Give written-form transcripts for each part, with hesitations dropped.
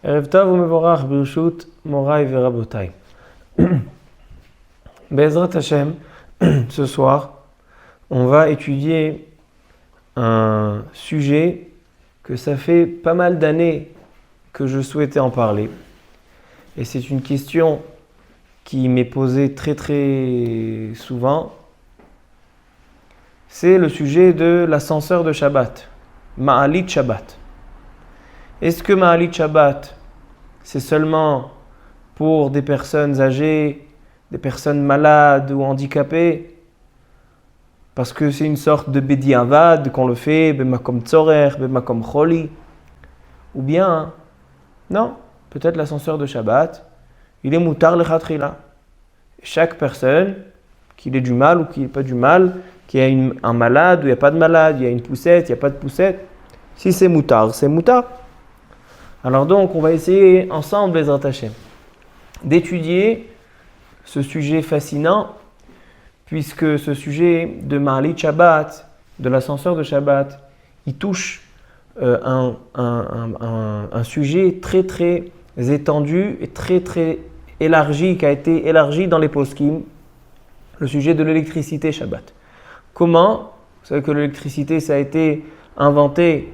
Erev Tov umevorach birshut morai verabotai. Be'ezrat Hashem, ce soir, on va étudier un sujet que ça fait pas mal d'années que je souhaitais en parler. Et c'est une question qui m'est posée très très souvent. C'est le sujet de l'ascenseur de Shabbat, Ma'alit Shabbat. Est-ce que Ma'alit Shabbat, c'est seulement pour des personnes âgées, des personnes malades ou handicapées, parce que c'est une sorte de bediavad qu'on le fait, bemakom tzorer, bemakom choli, ou bien, non, peut-être l'ascenseur de Shabbat, il est mutar lechatchila. Chaque personne, qu'il ait du mal ou qu'il n'ait pas du mal, qu'il y ait un malade ou il n'y a pas de malade, il y a une poussette, il n'y a pas de poussette, si c'est mutar, c'est mutar. Alors donc, on va essayer ensemble, Bezrat Hashem, d'étudier ce sujet fascinant, puisque ce sujet de Ma'alit Shabbat, de l'ascenseur de Shabbat, il touche un sujet très très étendu et très très élargi, qui a été élargi dans les poskim, le sujet de l'électricité Shabbat. Comment? Vous savez que l'électricité, ça a été inventé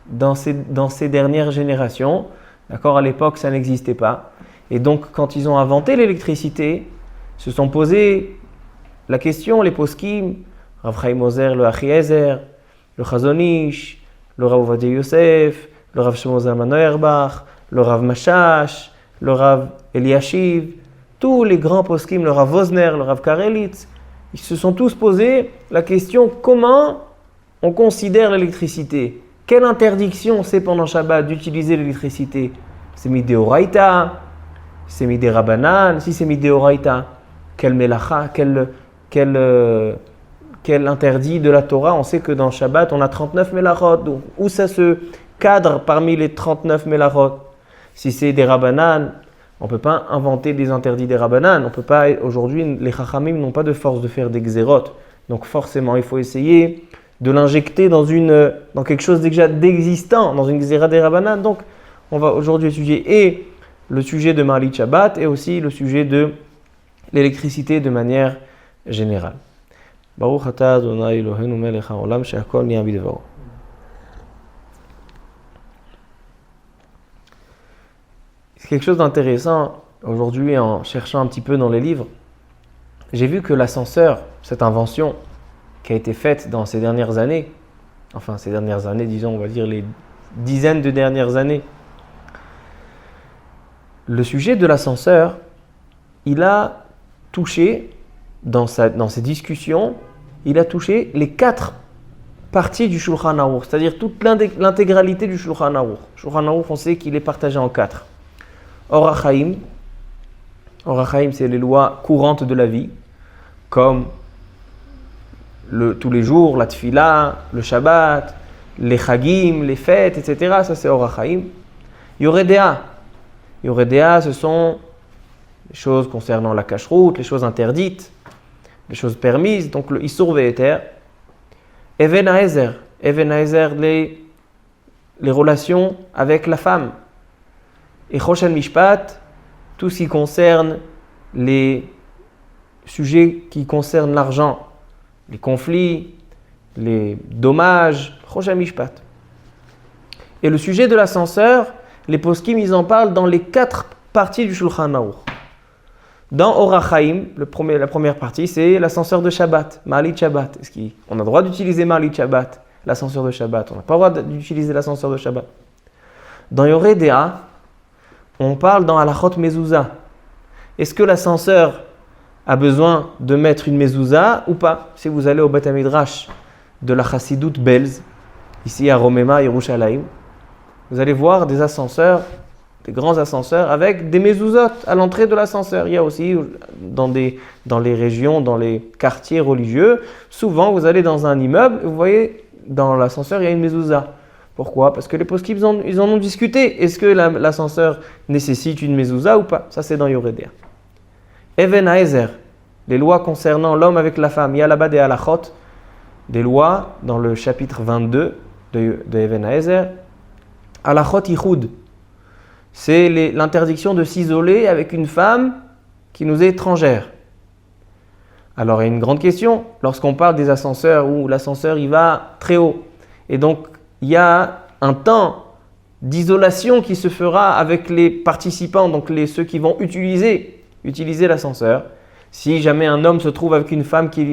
dans ces dernières générations. D'accord? À l'époque, ça n'existait pas. Et donc, quand ils ont inventé l'électricité, se sont posés la question, les poskim, Rav Chaim Ozer, le Achiezer, le Chazon Ish, le Rav Ovadia Yosef, le Rav Shlomo Zalman Auerbach, le Rav Mashash, le Rav Eliashiv, tous les grands poskim, le Rav Wosner, le Rav Karelitz, ils se sont tous posés la question comment on considère l'électricité. Quelle interdiction c'est pendant Shabbat d'utiliser l'électricité? C'est midéoraita, c'est midérabanan. Si c'est midéoraita, quel melacha, quel interdit de la Torah? On sait que dans Shabbat, on a 39 melachot. Donc, où ça se cadre parmi les 39 melachot? Si c'est des rabanan, on ne peut pas inventer des interdits des rabanan. On peut pas, aujourd'hui, les chachamim n'ont pas de force de faire des xérot. Donc forcément, il faut essayer de l'injecter dans quelque chose déjà d'existant, dans une xéra des rabanan. Donc, on va aujourd'hui étudier et le sujet de Ma'alit Shabbat et aussi le sujet de l'électricité de manière générale. Baruch atah Adonai Eloheinu melech haolam she'akol niya bidvaro. C'est quelque chose d'intéressant aujourd'hui en cherchant un petit peu dans les livres. J'ai vu que l'ascenseur, cette invention qui a été faite dans ces dernières années, enfin ces dernières années, disons, on va dire les dizaines de dernières années, le sujet de l'ascenseur, il a touché, dans ses discussions, il a touché les 4 parties du Shulchan Aruch, c'est-à-dire toute l'intégralité du Shulchan Aruch. Shulchan Aruch, on sait qu'il est partagé en 4. Orach Chaim, c'est les lois courantes de la vie, comme tous les jours, la tfila, le Shabbat, les chagim, les fêtes, etc. Ça, c'est Orach Chaim. Yoredea, ce sont les choses concernant la cacheroute, les choses interdites, les choses permises, donc le Isur Ve'eter. Even Haezer, les relations avec la femme. Et Choshen Mishpat, tout ce qui concerne les sujets qui concernent l'argent, les conflits, les dommages, Choshen Mishpat. Et le sujet de l'ascenseur, les poskim, ils en parlent dans les 4 parties du Shulchan Aruch. Dans Orach Chaim, la première partie, c'est l'ascenseur de Shabbat, Ma'alit Shabbat. On a le droit d'utiliser Ma'alit Shabbat, l'ascenseur de Shabbat. On n'a pas le droit d'utiliser l'ascenseur de Shabbat. Dans Yoredea, on parle dans Halachot Mezouza. Est-ce que l'ascenseur a besoin de mettre une mezouza ou pas? Si vous allez au Beth Midrash de la Chassidut Belz, ici à Romema, Yerushalayim, vous allez voir des ascenseurs, des grands ascenseurs avec des mezuzot à l'entrée de l'ascenseur. Il y a aussi dans les régions, dans les quartiers religieux, souvent vous allez dans un immeuble et vous voyez dans l'ascenseur il y a une mezouza. Pourquoi? Parce que les poskim ils en ont discuté. Est-ce que l'ascenseur nécessite une mezouza ou pas? Ça c'est dans Yoredea. Even Haezer, les lois concernant l'homme avec la femme. Il y a là-bas des halachot, des lois dans le chapitre 22 de Even Haezer. Halachot Yichud. c'est l'interdiction de s'isoler avec une femme qui nous est étrangère. Alors il y a une grande question, lorsqu'on parle des ascenseurs où l'ascenseur il va très haut, et donc il y a un temps d'isolation qui se fera avec les participants, donc ceux qui vont utiliser l'ascenseur. Si jamais un homme se trouve avec une femme qui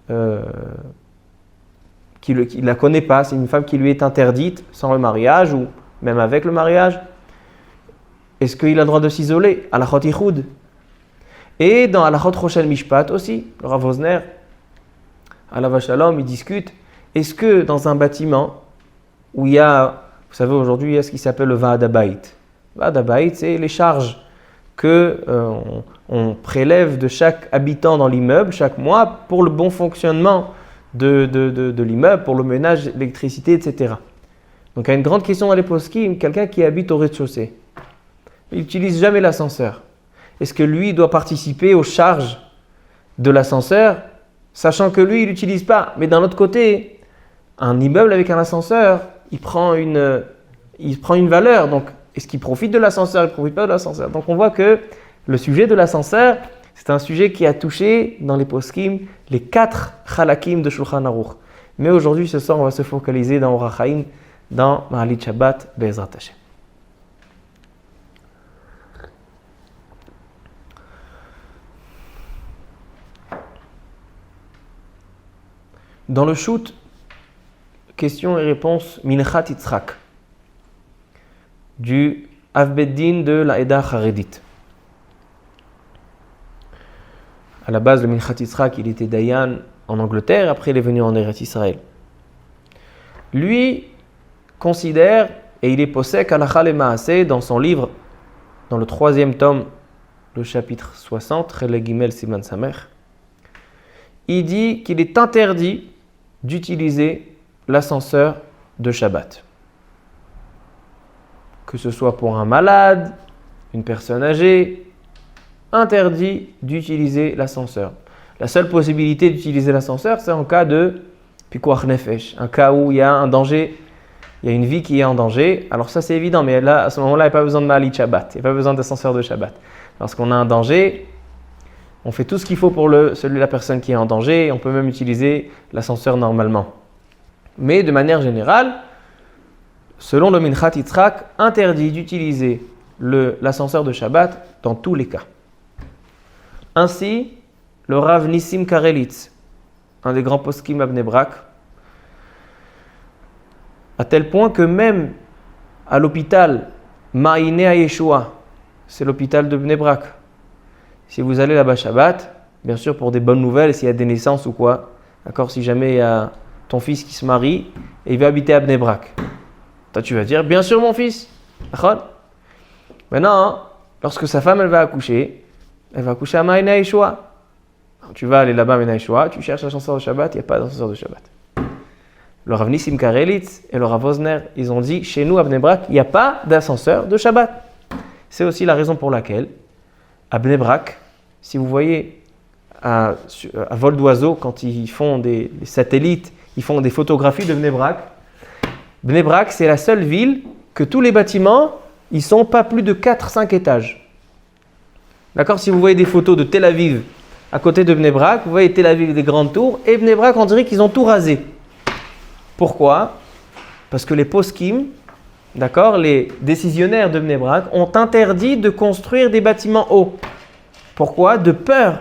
la connaît pas, c'est une femme qui lui est interdite sans le mariage ou même avec le mariage, est-ce qu'il a le droit de s'isoler? Halachot Ichud. Et dans Halachot Roshel Mishpat aussi, le Rav Wosner, Alav Shalom, il discute, est-ce que dans un bâtiment où il y a, vous savez aujourd'hui, il y a ce qui s'appelle le Va'ad Habayit. Va'ad Habayit, c'est les charges qu'on prélève de chaque habitant dans l'immeuble chaque mois pour le bon fonctionnement de l'immeuble, pour le ménage, l'électricité, etc. Donc il y a une grande question dans les poskim, quelqu'un qui habite au rez-de-chaussée, il n'utilise jamais l'ascenseur. Est-ce que lui doit participer aux charges de l'ascenseur, sachant que lui, il n'utilise pas? Mais d'un autre côté, un immeuble avec un ascenseur, il prend une valeur. Donc, est-ce qu'il profite de l'ascenseur? Il ne profite pas de l'ascenseur. Donc, on voit que le sujet de l'ascenseur, c'est un sujet qui a touché dans les poskim les 4 chalakim de Shulchan Aruch. Mais aujourd'hui, ce soir, on va se focaliser dans Orach Chaim, dans Ma'alit Shabbat, Be'ezrat Hashem. Dans le shoot, questions et réponses Minchat Yitzhak du Avbeddin de la Eda Charedit. À la base, le Minchat Yitzhak, il était Dayan en Angleterre, après il est venu en Eretz Israël. Lui considère, et il est posek Halakha le Maaseh dans son livre, dans le 3e tome, le chapitre 60, Chele Gimel Siman Samer, il dit qu'il est interdit d'utiliser l'ascenseur de Shabbat. Que ce soit pour un malade, une personne âgée, interdit d'utiliser l'ascenseur. La seule possibilité d'utiliser l'ascenseur, c'est en cas de pikuach nefesh, un cas où il y a un danger, il y a une vie qui est en danger. Alors ça c'est évident, mais là, à ce moment-là, il n'y a pas besoin de Ma'alit Shabbat, il n'y a pas besoin d'ascenseur de Shabbat. Lorsqu'on a un danger, on fait tout ce qu'il faut pour la personne qui est en danger, on peut même utiliser l'ascenseur normalement. Mais de manière générale, selon le Minchat Yitzhak, interdit d'utiliser l'ascenseur de Shabbat dans tous les cas. Ainsi, le Rav Nissim Karelitz, un des grands poskim à Bnei Brak, à tel point que même à l'hôpital Ma'ineh Yeshua, c'est l'hôpital de Bnei Brak, si vous allez là-bas Shabbat, bien sûr pour des bonnes nouvelles, s'il y a des naissances ou quoi, d'accord, si jamais il y a ton fils qui se marie et il va habiter à Bnei Brak, toi tu vas dire, bien sûr mon fils, d'accord. Maintenant, lorsque sa femme elle va accoucher à Ma'ineh Yeshua. Tu vas aller là-bas à Ma'ineh Yeshua, tu cherches l'ascenseur de Shabbat, il n'y a pas d'ascenseur de Shabbat. Le Rav Nissim Karelitz et le Rav Wosner, ils ont dit, chez nous à Bnei Brak, il n'y a pas d'ascenseur de Shabbat. C'est aussi la raison pour laquelle, à Bnei Brak, si vous voyez à vol d'oiseau, quand ils font des satellites, ils font des photographies de Bnei Brak, c'est la seule ville que tous les bâtiments, ils sont pas plus de 4-5 étages. D'accord? Si vous voyez des photos de Tel Aviv à côté de Bnei Brak, vous voyez Tel Aviv des grandes tours, et Bnei Brak, on dirait qu'ils ont tout rasé. Pourquoi? Parce que les poskim, d'accord, les décisionnaires de Bnei Brak ont interdit de construire des bâtiments hauts. Pourquoi? De peur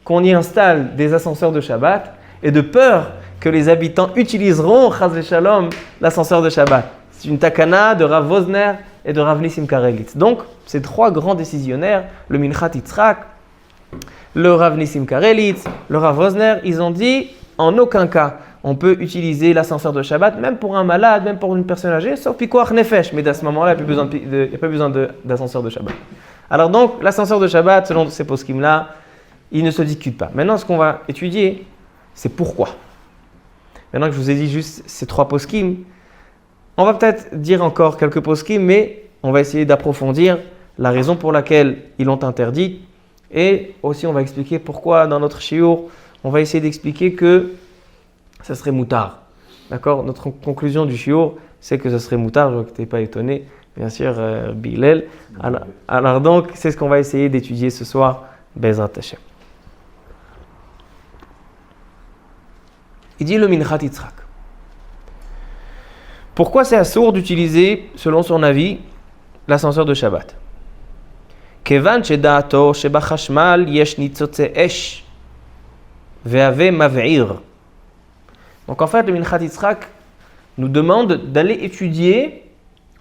qu'on y installe des ascenseurs de Shabbat et de peur que les habitants utiliseront, chas v'shalom, l'ascenseur de Shabbat. C'est une takana de Rav Wosner et de Rav Nissim Karelitz. Donc, ces 3 grands décisionnaires, le Minchat Yitzhak, le Rav Nissim Karelitz, le Rav Wosner, ils ont dit en aucun cas on peut utiliser l'ascenseur de Shabbat, même pour un malade, même pour une personne âgée, sauf pikuach nefesh. Mais à ce moment-là, il n'y a pas besoin d'ascenseur de Shabbat. Alors donc, l'ascenseur de Shabbat, selon ces poskim-là, il ne se discute pas. Maintenant, ce qu'on va étudier, c'est pourquoi. Maintenant que je vous ai dit juste ces 3 poskim, on va peut-être dire encore quelques poskim, mais on va essayer d'approfondir la raison pour laquelle ils l'ont interdit. Et aussi, on va expliquer pourquoi dans notre shiur, on va essayer d'expliquer que ça serait moutard. D'accord? Notre conclusion du shiur, sais que ce serait moutard, je vois que tu n'es pas étonné, bien sûr, Bilal. Alors donc, c'est ce qu'on va essayer d'étudier ce soir, Bezrat Hashem. Il dit le Minchat Yitzhak. Pourquoi c'est assourd d'utiliser, selon son avis, l'ascenseur de Shabbat? Kevan sheda'ato shebachashmal yesh nitzotze esh ve'ave mav'ir. Donc en fait, le Minchat Yitzhak nous demande d'aller étudier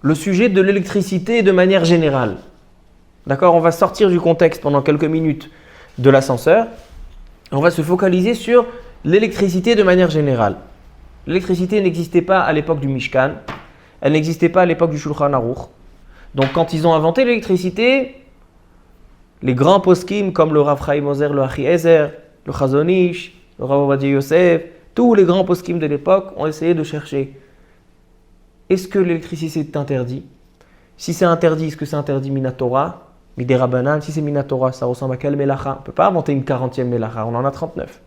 le sujet de l'électricité de manière générale. D'accord? On va sortir du contexte pendant quelques minutes de l'ascenseur. On va se focaliser sur l'électricité de manière générale. L'électricité n'existait pas à l'époque du Mishkan. Elle n'existait pas à l'époque du Shulchan Aruch. Donc quand ils ont inventé l'électricité, les grands poskim comme le Rav Chaim Ozer, le Achiezer, le Chazon Ish, le Rav Ovadia Yosef, tous les grands poskim de l'époque ont essayé de chercher. Est-ce que l'électricité est interdit? Si c'est interdit, est-ce que c'est interdit Minatora, Miderabanan? Si c'est Minatora, ça ressemble à quel Melacha? On ne peut pas inventer une 40e Melacha, on en a 39.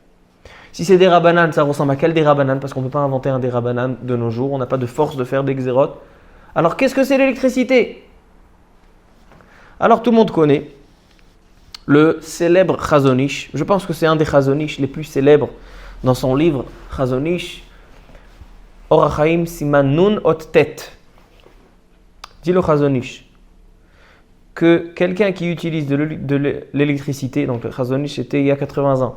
Si c'est des Rabanan, ça ressemble à quel des Rabanan? Parce qu'on ne peut pas inventer un des Rabanan de nos jours, on n'a pas de force de faire des Xérot. Alors qu'est-ce que c'est l'électricité? Alors tout le monde connaît le célèbre Chazon Ish. Je pense que c'est un des Chazon Ish les plus célèbres dans son livre Chazon Ish, Or HaChaim Siman Nun Ot Tet. Dit le Chazon Ish que quelqu'un qui utilise de l'électricité, donc le Chazon Ish c'était il y a 80 ans,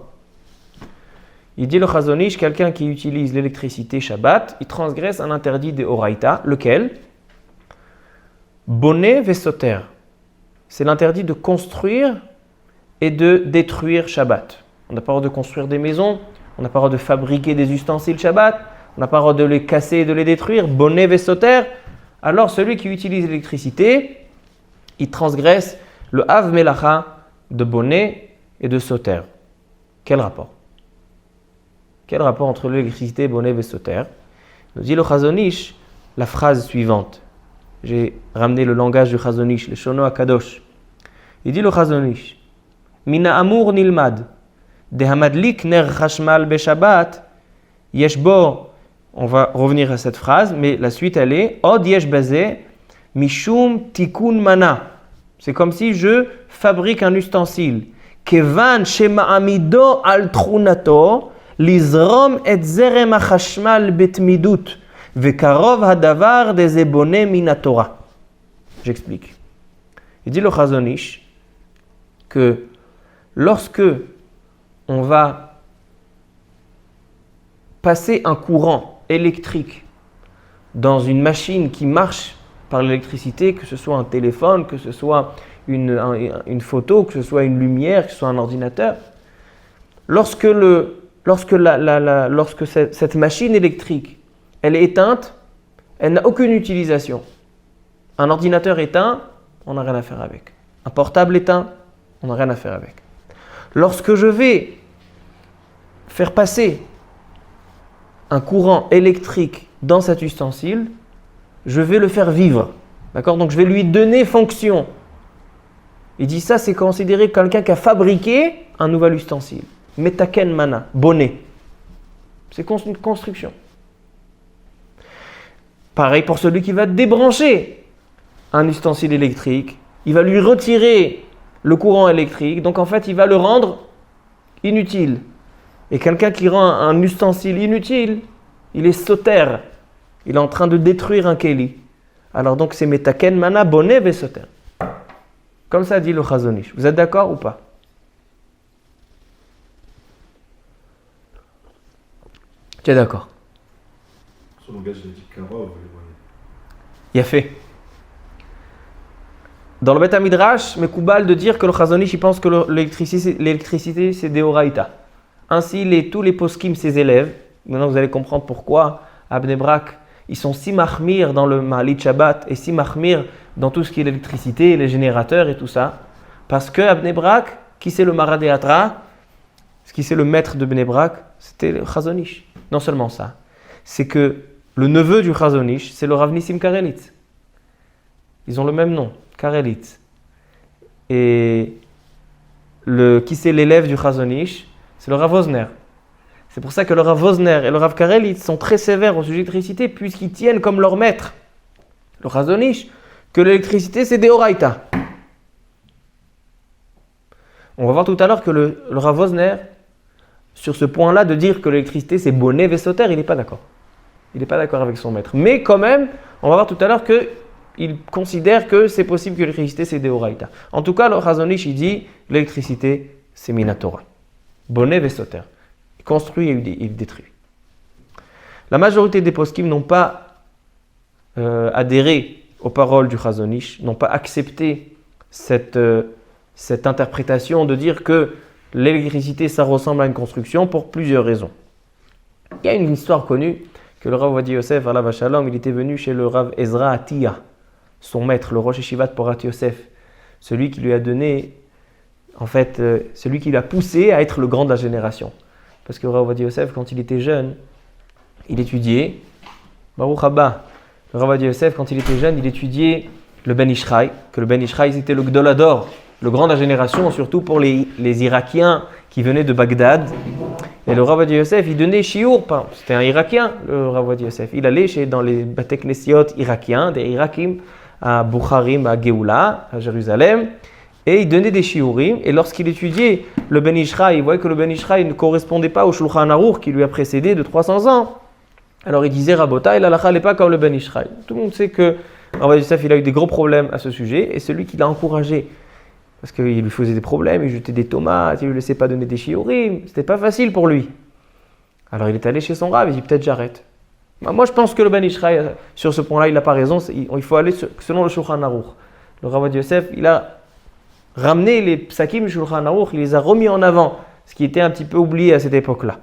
il dit le Chazon Ish, quelqu'un qui utilise l'électricité Shabbat, il transgresse un interdit de Oraita, lequel? Bonnet Vesoter. C'est l'interdit de construire et de détruire Shabbat. On n'a pas le droit de construire des maisons, on n'a pas le droit de fabriquer des ustensiles Shabbat, on n'a pas le droit de les casser et de les détruire, bonnet Vesoter. Alors celui qui utilise l'électricité, il transgresse le Av Melacha de bonnet et de Soter. Quel rapport? Quel rapport entre l'électricité, bonnet et Soter? Nous dit le Chazon Ish la phrase suivante. J'ai ramené le langage du Chazon Ish, le Shono HaKadosh. Il dit le Chazon Ish, Mina Amur Nilmad, de Hamadlik Ner Chashmal Beshabbat, Yeshbo. On va revenir à cette phrase, mais la suite elle est Od Yesh Bazeh, Mishum Tikun Mana. C'est comme si je fabrique un ustensile. Kevan Shema Amido Al Trunato. Lizrom et zerem hachashmal betmidut vekarov hadavar des eboné minatora. J'explique. Il dit le Chazon Ish que lorsque on va passer un courant électrique dans une machine qui marche par l'électricité, que ce soit un téléphone, que ce soit une photo, que ce soit une lumière, que ce soit un ordinateur, lorsque cette machine électrique elle est éteinte, elle n'a aucune utilisation. Un ordinateur éteint, on n'a rien à faire avec. Un portable éteint, on n'a rien à faire avec. Lorsque je vais faire passer un courant électrique dans cet ustensile, je vais le faire vivre. D'accord? Donc je vais lui donner fonction. Il dit ça, c'est considéré comme quelqu'un qui a fabriqué un nouvel ustensile. Metaken mana, bonnet. C'est une construction. Pareil pour celui qui va débrancher un ustensile électrique. Il va lui retirer le courant électrique. Donc en fait, il va le rendre inutile. Et quelqu'un qui rend un ustensile inutile, il est soter. Il est en train de détruire un keli. Alors donc c'est metaken mana, bonnet ve soter. Comme ça dit le Chazon Ish. Vous êtes d'accord ou pas? Tu es d'accord? Son langage, il a dit Karov. Il a fait. Dans le Bet HaMidrash, Mekoubal de dire que le Chazon Ish il pense que l'électricité c'est Deoraita. Ainsi, tous les poskim, ses élèves, maintenant vous allez comprendre pourquoi à Bnei Brak, ils sont si mahmir dans le Mahalit Shabbat et si mahmir dans tout ce qui est l'électricité, les générateurs et tout ça. Parce que à Bnei Brak, qui c'est le Maradéatra, qui c'est le maître de Bnei Brak, c'était le Chazon Ish. Non seulement ça, c'est que le neveu du Chazon Ish, c'est le Rav Nissim Karelitz. Ils ont le même nom, Karelitz. Et qui c'est l'élève du Chazon Ish, c'est le Rav Osner. C'est pour ça que le Rav Wosner et le Rav Karel, ils sont très sévères au sujet de l'électricité, puisqu'ils tiennent comme leur maître, le Chazon Ish, que l'électricité c'est Deoraita. On va voir tout à l'heure que le Rav Wosner, sur ce point-là, de dire que l'électricité c'est Boné Vesoter, il n'est pas d'accord. Il n'est pas d'accord avec son maître. Mais quand même, on va voir tout à l'heure qu'il considère que c'est possible que l'électricité c'est Deoraita. En tout cas, le Chazon Ish, il dit l'électricité c'est Minatora. Boné Vesoter. Il construit et il détruit. La majorité des poskim n'ont pas adhéré aux paroles du Chazon Ish, n'ont pas accepté cette interprétation de dire que l'électricité ça ressemble à une construction pour plusieurs raisons. Il y a une histoire connue que le Rav Ovadia Yosef, alav shalom, il était venu chez le Rav Ezra Atiya, son maître, le Rosh Yeshivat Porat Yosef, celui qui lui a donné, celui qui l'a poussé à être le grand de la génération. Parce que le Rav Ovadia Yosef, quand il était jeune, il étudiait, Baruch Haba, le Rav Ovadia Yosef, quand il était jeune, il étudiait le Ben Ishraï, que le Ben Ishraï c'était le Gdolador, le grand de la génération, surtout pour les Irakiens qui venaient de Bagdad. Et le Rav Ovadia Yosef, il donnait shiur, c'était un Irakien, le Rav Ovadia Yosef. Il allait dans les Bate Knesiot irakiens, des Irakim, à Bukharim, à Géoula, à Jérusalem, et il donnait des shiurim. Et lorsqu'il étudiait le Ben Ishraï, il voyait que le Ben Ishraï ne correspondait pas au Shulchan Aruch qui lui a précédé de 300 ans. Alors il disait Rabota, et l'halakha n'est pas comme le Ben Ishraï. Tout le monde sait que Rav Ovadia Yosef, il a eu des gros problèmes à ce sujet, et celui qui l'a encouragé, parce qu'il lui faisait des problèmes, il jetait des tomates, il ne lui laissait pas donner des shiurim, c'était pas facile pour lui. Alors il est allé chez son Rav, il dit peut-être j'arrête. Moi je pense que le Ben Ishraï, sur ce point-là, il n'a pas raison, il faut aller selon le Shulchan Aruch. Le Rav Ovadia Yosef, il a ramené les psakim du Shulchan Aruch, il les a remis en avant, ce qui était un petit peu oublié à cette époque-là.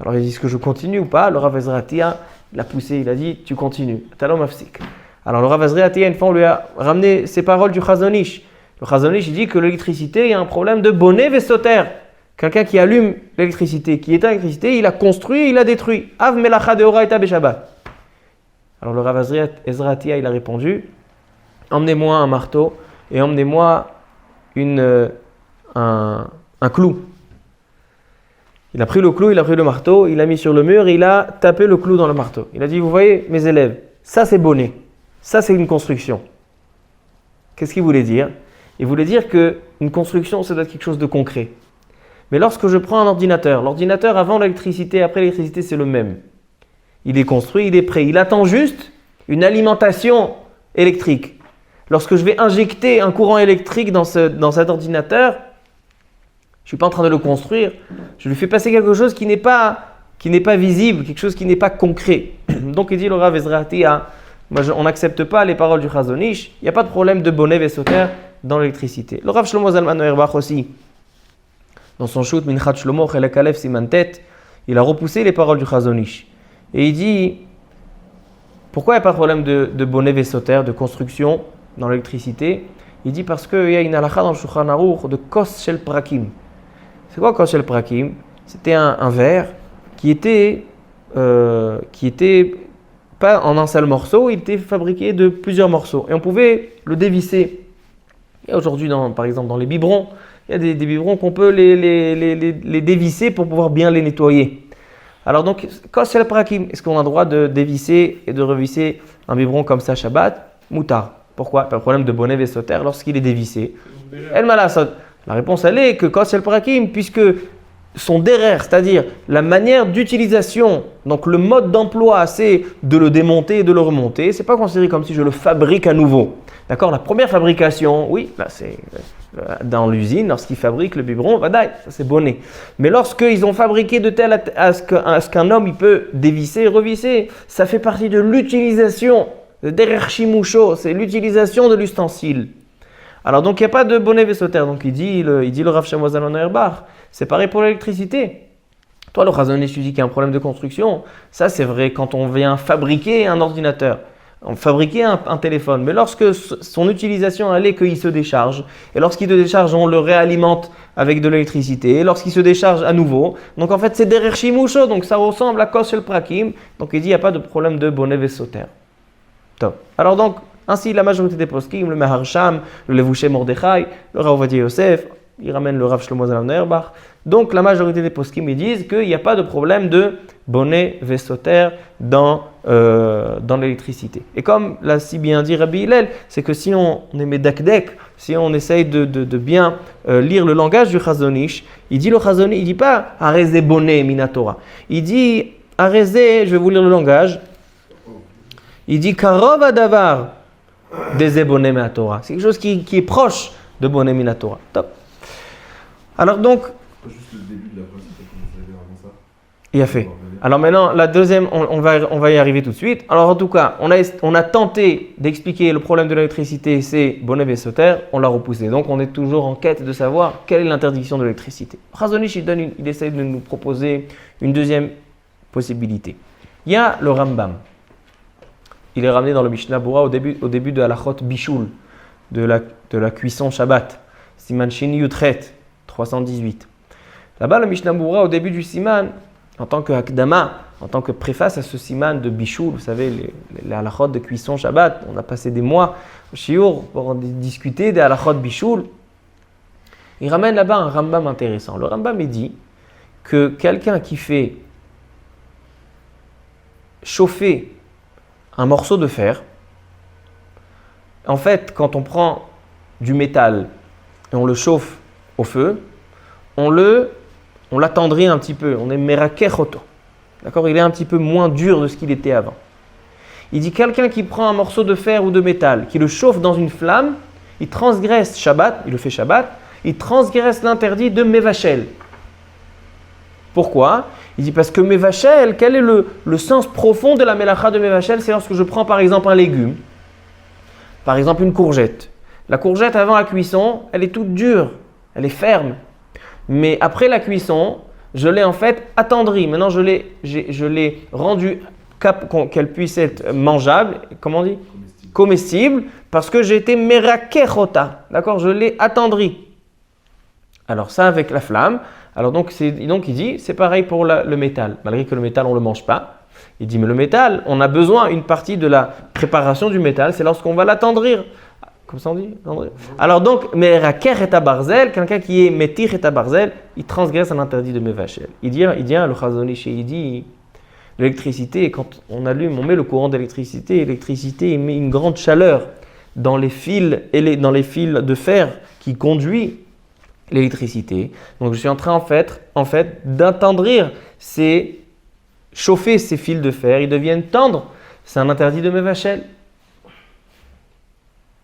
Alors il dit, est-ce que je continue ou pas? Le Rav Ezra Atiya l'a poussé, il a dit, tu continues. Talon mafsik. Alors le Rav Ezra Atiya, une fois, on lui a ramené ces paroles du Chazon Ish. Le Chazon Ish, il dit que l'électricité, il y a un problème de Boné Vesoter. Quelqu'un qui allume l'électricité, qui éteint l'électricité, il a construit, il a détruit. Av melacha deoraita beshabbat. Alors le Rav Ezra Atiya, il a répondu, emmenez-moi un marteau et emmenez-moi un clou. Il a pris le clou, il a pris le marteau, il l'a mis sur le mur et il a tapé le clou dans le marteau. Il a dit, vous voyez mes élèves, ça c'est Boné, ça c'est une construction. Qu'est-ce qu'il voulait dire? Il voulait dire qu'une construction, ça doit être quelque chose de concret. Mais lorsque je prends un ordinateur, l'ordinateur avant l'électricité, après l'électricité, c'est le même. Il est construit, il est prêt. Il attend juste une alimentation électrique. Lorsque je vais injecter un courant électrique dans cet ordinateur, je ne suis pas en train de le construire. Je lui fais passer quelque chose qui n'est pas visible, quelque chose qui n'est pas concret. Donc il dit le Rav Ezra Atiya, on n'accepte pas les paroles du Chazon Ish. Il n'y a pas de problème de Boné Vesoter dans l'électricité. Le Rav Shlomo Zalman Auerbach aussi, dans son shoot Minchat Shlomo Chelek Aleph Simantet, il a repoussé les paroles du Chazon Ish. Et il dit, pourquoi il n'y a pas de problème de Boné Vesoter, de construction dans l'électricité? Il dit parce qu'il y a une halakha dans le Shulchan Aruch de Kos Shel Prakim. C'est quoi Kos Shel Prakim? C'était un verre qui était pas en un seul morceau, il était fabriqué de plusieurs morceaux. Et on pouvait le dévisser. Et aujourd'hui, par exemple, dans les biberons, il y a des biberons qu'on peut les dévisser pour pouvoir bien les nettoyer. Alors donc, Kos Shel Prakim, est-ce qu'on a le droit de dévisser et de revisser un biberon comme ça Shabbat? Moutar. Pourquoi? Pas de problème de Boné Vesoter lorsqu'il est dévissé. El Malasod. La réponse elle est que Kos Shel Prakim, puisque son derrière, c'est-à-dire la manière d'utilisation, donc le mode d'emploi, c'est de le démonter et de le remonter. C'est pas considéré comme si je le fabrique à nouveau. D'accord? La première fabrication, oui, là c'est dans l'usine, lorsqu'ils fabriquent le biberon, vadaï, ça c'est Boné. Mais lorsqu'ils ont fabriqué de tel à ce qu'un homme il peut dévisser et revisser, ça fait partie de l'utilisation. Le derer shimusho, c'est l'utilisation de l'ustensile. Alors donc il n'y a pas de Boné Vesoter. Donc il dit le Rav Shlomo Zalman Auerbach, c'est pareil pour l'électricité. Toi le Chazon Ish, tu dis qu'il y a un problème de construction. Ça c'est vrai quand on vient fabriquer un ordinateur, fabriquer un téléphone. Mais lorsque son utilisation elle est qu'il se décharge, et lorsqu'il se décharge on le réalimente avec de l'électricité, et lorsqu'il se décharge à nouveau, donc en fait c'est derer shimusho, donc ça ressemble à Kos Shel Prakim. Donc il dit il n'y a pas de problème de Boné Vesoter. Top. Alors donc, ainsi la majorité des poskim, le Meharsham, le Levouché Mordechai, le Rav Ovadia Yosef, Il ramène le Rav Shlomo Zalman Auerbach. Donc la majorité des poskim ils disent qu'il n'y a pas de problème de bonnet vesoter dans l'électricité. Et comme l'a si bien dit Rabbi Hillel, c'est que si on est médakdek, si on essaye de bien lire le langage du Chazon Ish, il dit le Chazon Ish, il dit pas arezé bonnet minatora. Il dit arezé, je vais vous lire le langage. Il dit karov adavar des bonnet minatora. C'est quelque chose qui est proche de bonnet minatora. Top. Alors donc, Juste le début de la phrase, c'est qu'on savait avant ça. il a fait. Alors maintenant, la deuxième, on va y arriver tout de suite. Alors en tout cas, on a tenté d'expliquer le problème de l'électricité, c'est bonnet vesoter, on l'a repoussé. Donc on est toujours en quête de savoir quelle est l'interdiction de l'électricité. Chazon Ish, il essaie de nous proposer une deuxième possibilité. Il y a le Rambam. Il est ramené dans le Mishnah Bura au début de Halachot Bishul, de la cuisson Shabbat. Siman Shini Yutret, 318. Là-bas, le Mishnah Bura, au début du Siman, en tant que Hakdama, en tant que préface à ce Siman de Bishul, vous savez, les halachot de cuisson Shabbat, on a passé des mois au Shiur pour discuter des halachot Bishul. Il ramène là-bas un Rambam intéressant. Le Rambam dit que quelqu'un qui fait chauffer un morceau de fer, en fait, quand on prend du métal et on le chauffe au feu, on l'attendrit un petit peu, on est merakechoto. D'accord, il est un petit peu moins dur de ce qu'il était avant. Il dit quelqu'un qui prend un morceau de fer ou de métal, qui le chauffe dans une flamme, il transgresse Shabbat, il le fait Shabbat, il transgresse l'interdit de Mevachel. Pourquoi? Il dit parce que Mevachel, quel est le sens profond de la melacha de Mevachel? C'est lorsque je prends par exemple un légume, par exemple une courgette. La courgette avant la cuisson, elle est toute dure, elle est ferme. Mais après la cuisson, je l'ai en fait attendrie. Maintenant, je l'ai rendue qu'elle puisse être mangeable, comment on dit? Comestible, parce que j'ai été merakechota. D'accord? Je l'ai attendrie. Alors ça avec la flamme. Alors donc il dit, c'est pareil pour le métal. Malgré que le métal, on ne le mange pas. Il dit, mais le métal, on a besoin, une partie de la préparation du métal, c'est lorsqu'on va l'attendrir. Comme ça on dit? Alors donc, meraker et barzel, quelqu'un qui est metir et barzel, il transgresse un interdit de Mevachel. Il dit le Chazon Ish, il dit, l'électricité, quand on allume, on met le courant d'électricité, l'électricité met une grande chaleur dans les fils de fer qui conduit l'électricité. Donc je suis en train en fait d'attendrir chauffer ces fils de fer, ils deviennent tendres. C'est un interdit de Mevachel.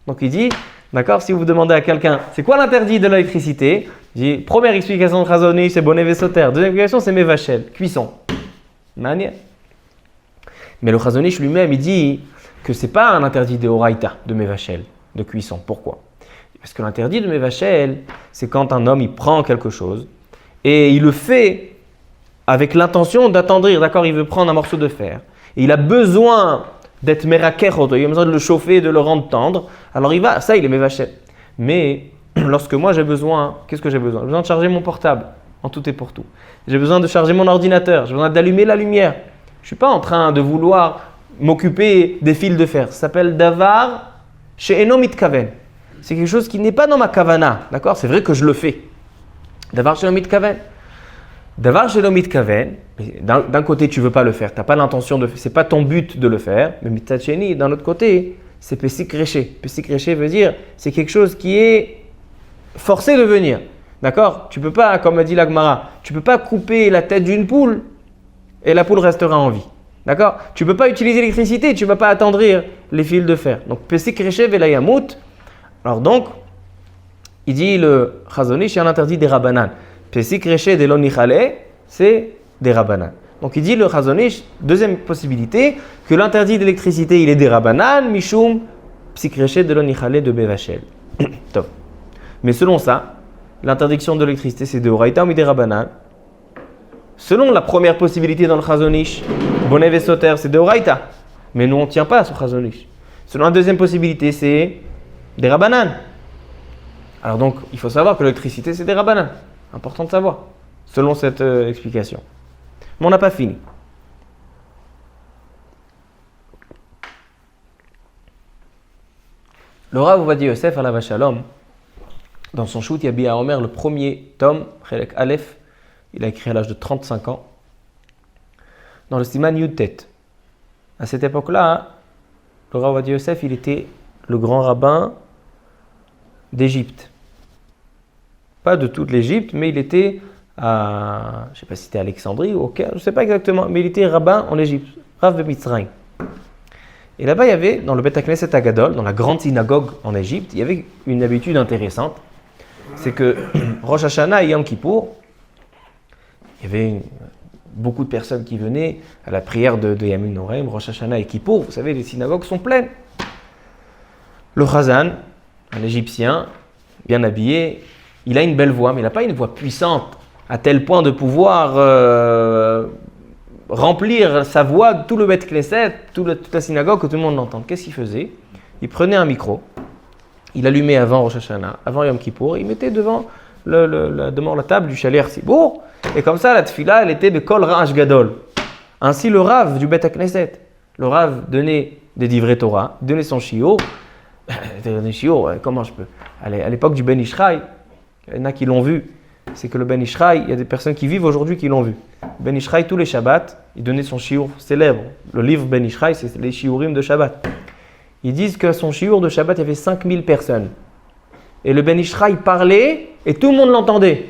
Donc il dit, d'accord, si vous demandez à quelqu'un, c'est quoi l'interdit de l'électricité? Il dit, première explication de Chazon Ish, c'est bonnet vesoter. Deuxième explication, c'est Mevachel, cuisson. Manière. Mais le Chazon Ish lui-même, il dit que ce n'est pas un interdit de Horaïta, de Mevachel, de cuisson. Pourquoi? Parce que l'interdit de Mevachel, c'est quand un homme, il prend quelque chose et il le fait avec l'intention d'attendrir. D'accord, il veut prendre un morceau de fer. Et il a besoin d'être merakechoto, il a besoin de le chauffer, de le rendre tendre. Alors il va, ça il est Mevachel. Mais lorsque moi j'ai besoin, qu'est-ce que j'ai besoin? J'ai besoin de charger mon portable, en tout et pour tout. J'ai besoin de charger mon ordinateur, j'ai besoin d'allumer la lumière. Je ne suis pas en train de vouloir m'occuper des fils de fer. Ça s'appelle davar she'eno mitkaven. C'est quelque chose qui n'est pas dans ma kavana. D'accord? C'est vrai que je le fais. Davar she'eno mitkaven. Davar she'eno mitkaven, d'un côté tu ne veux pas le faire, tu n'as pas l'intention de faire, ce n'est pas ton but de le faire. Mais mitacheni, d'un autre côté, c'est pesik reché. Pesik reché veut dire c'est quelque chose qui est forcé de venir. D'accord? Tu ne peux pas, comme a dit la Gemara, tu ne peux pas couper la tête d'une poule et la poule restera en vie. D'accord? Tu ne peux pas utiliser l'électricité, tu ne vas pas attendrir les fils de fer. Donc, pesik reché velayamut. Alors donc, il dit le Chazon Ish, il y a un interdit des Rabbanan. Pesik reché de l'onichale, c'est des Rabbanan. Donc il dit le Chazon Ish, deuxième possibilité, que l'interdit d'électricité, il est des Rabbanan, mishum, pesik reché de l'onichale de Mevachel. Top. Mais selon ça, l'interdiction de l'électricité, c'est de Horaïta ou des Rabbanan. Selon la première possibilité dans le Chazon Ish, bonnet vesoter, c'est de Horaïta. Mais nous, on ne tient pas à ce Chazon Ish. Selon la deuxième possibilité, c'est des Rabbanan. Alors donc, il faut savoir que l'électricité, c'est des Rabbanan. Important de savoir, selon cette explication. Mais on n'a pas fini. Le Rav Ovadia Yosef alav shalom, Dans son shoot, Yabia Omer, le premier tome, Chelek Aleph, il a écrit à l'âge de 35 ans, dans le Siman Yud-Tet. À cette époque-là, le Rav Ovadia Yosef, il était le grand rabbin d'Égypte. Pas de toute l'Égypte, mais il était à, je ne sais pas si c'était Alexandrie ou au Caire, je ne sais pas exactement, mais il était rabbin en Égypte, Rav de Mitzrayim. Et là-bas, il y avait, dans le Bet HaKnesset Agadol, dans la grande synagogue en Égypte, il y avait une habitude intéressante. C'est que Rosh Hashanah et Yom Kippour, il y avait beaucoup de personnes qui venaient à la prière de Yamin Noraim, Rosh Hashanah et Kippour. Vous savez, les synagogues sont pleines. Le Chazan, un Égyptien, bien habillé, il a une belle voix, mais il n'a pas une voix puissante à tel point de pouvoir remplir sa voix de tout le Bet Knesset, toute la synagogue, que tout le monde l'entende. Qu'est-ce qu'il faisait? Il prenait un micro, il allumait avant Rosh Hashanah, avant Yom Kippour, il mettait devant la table du Shaliach Tzibour, et comme ça, la tefila, elle était de Kol Ra'ash Gadol. Ainsi, le Rav du Bet Knesset, le Rav donnait des divrei Torah, donnait son shiur. Comment je peux? À l'époque du Ben Ishraï, il y en a qui l'ont vu. C'est que le Ben Ishraï, il y a des personnes qui vivent aujourd'hui qui l'ont vu. Ben Ishraï, tous les Shabbats, il donnait son shiur célèbre. Le livre Ben Ishraï, c'est les shiurim de Shabbat. Ils disent que son shiur de Shabbat, il y avait 5000 personnes. Et le Ben Ishraï parlait et tout le monde l'entendait.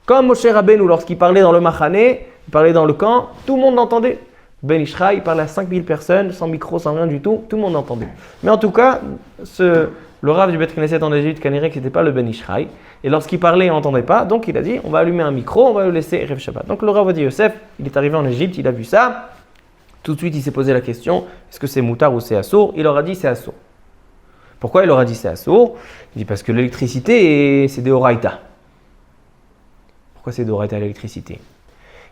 Comme Moshe Rabbeinu, lorsqu'il parlait dans le Machané, il parlait dans le camp, tout le monde l'entendait. Ben Ishraï, il parlait à 5000 personnes, sans micro, sans rien du tout le monde l'entendait. Mais en tout cas, le Rav du Bet Knesset en Égypte, Kanirek, c'était pas le Ben Ishraï. Et lorsqu'il parlait, il n'entendait pas. Donc il a dit, on va allumer un micro, on va le laisser Erev Shabbat. Donc le Rav Ovadia Yosef, il est arrivé en Égypte, il a vu ça. Tout de suite, il s'est posé la question, est-ce que c'est moutar ou c'est assour? Il aura dit c'est assour. Pourquoi il aura dit c'est assour? Il dit parce que l'électricité, c'est des oraïta. Pourquoi c'est des oraïta l'électricité?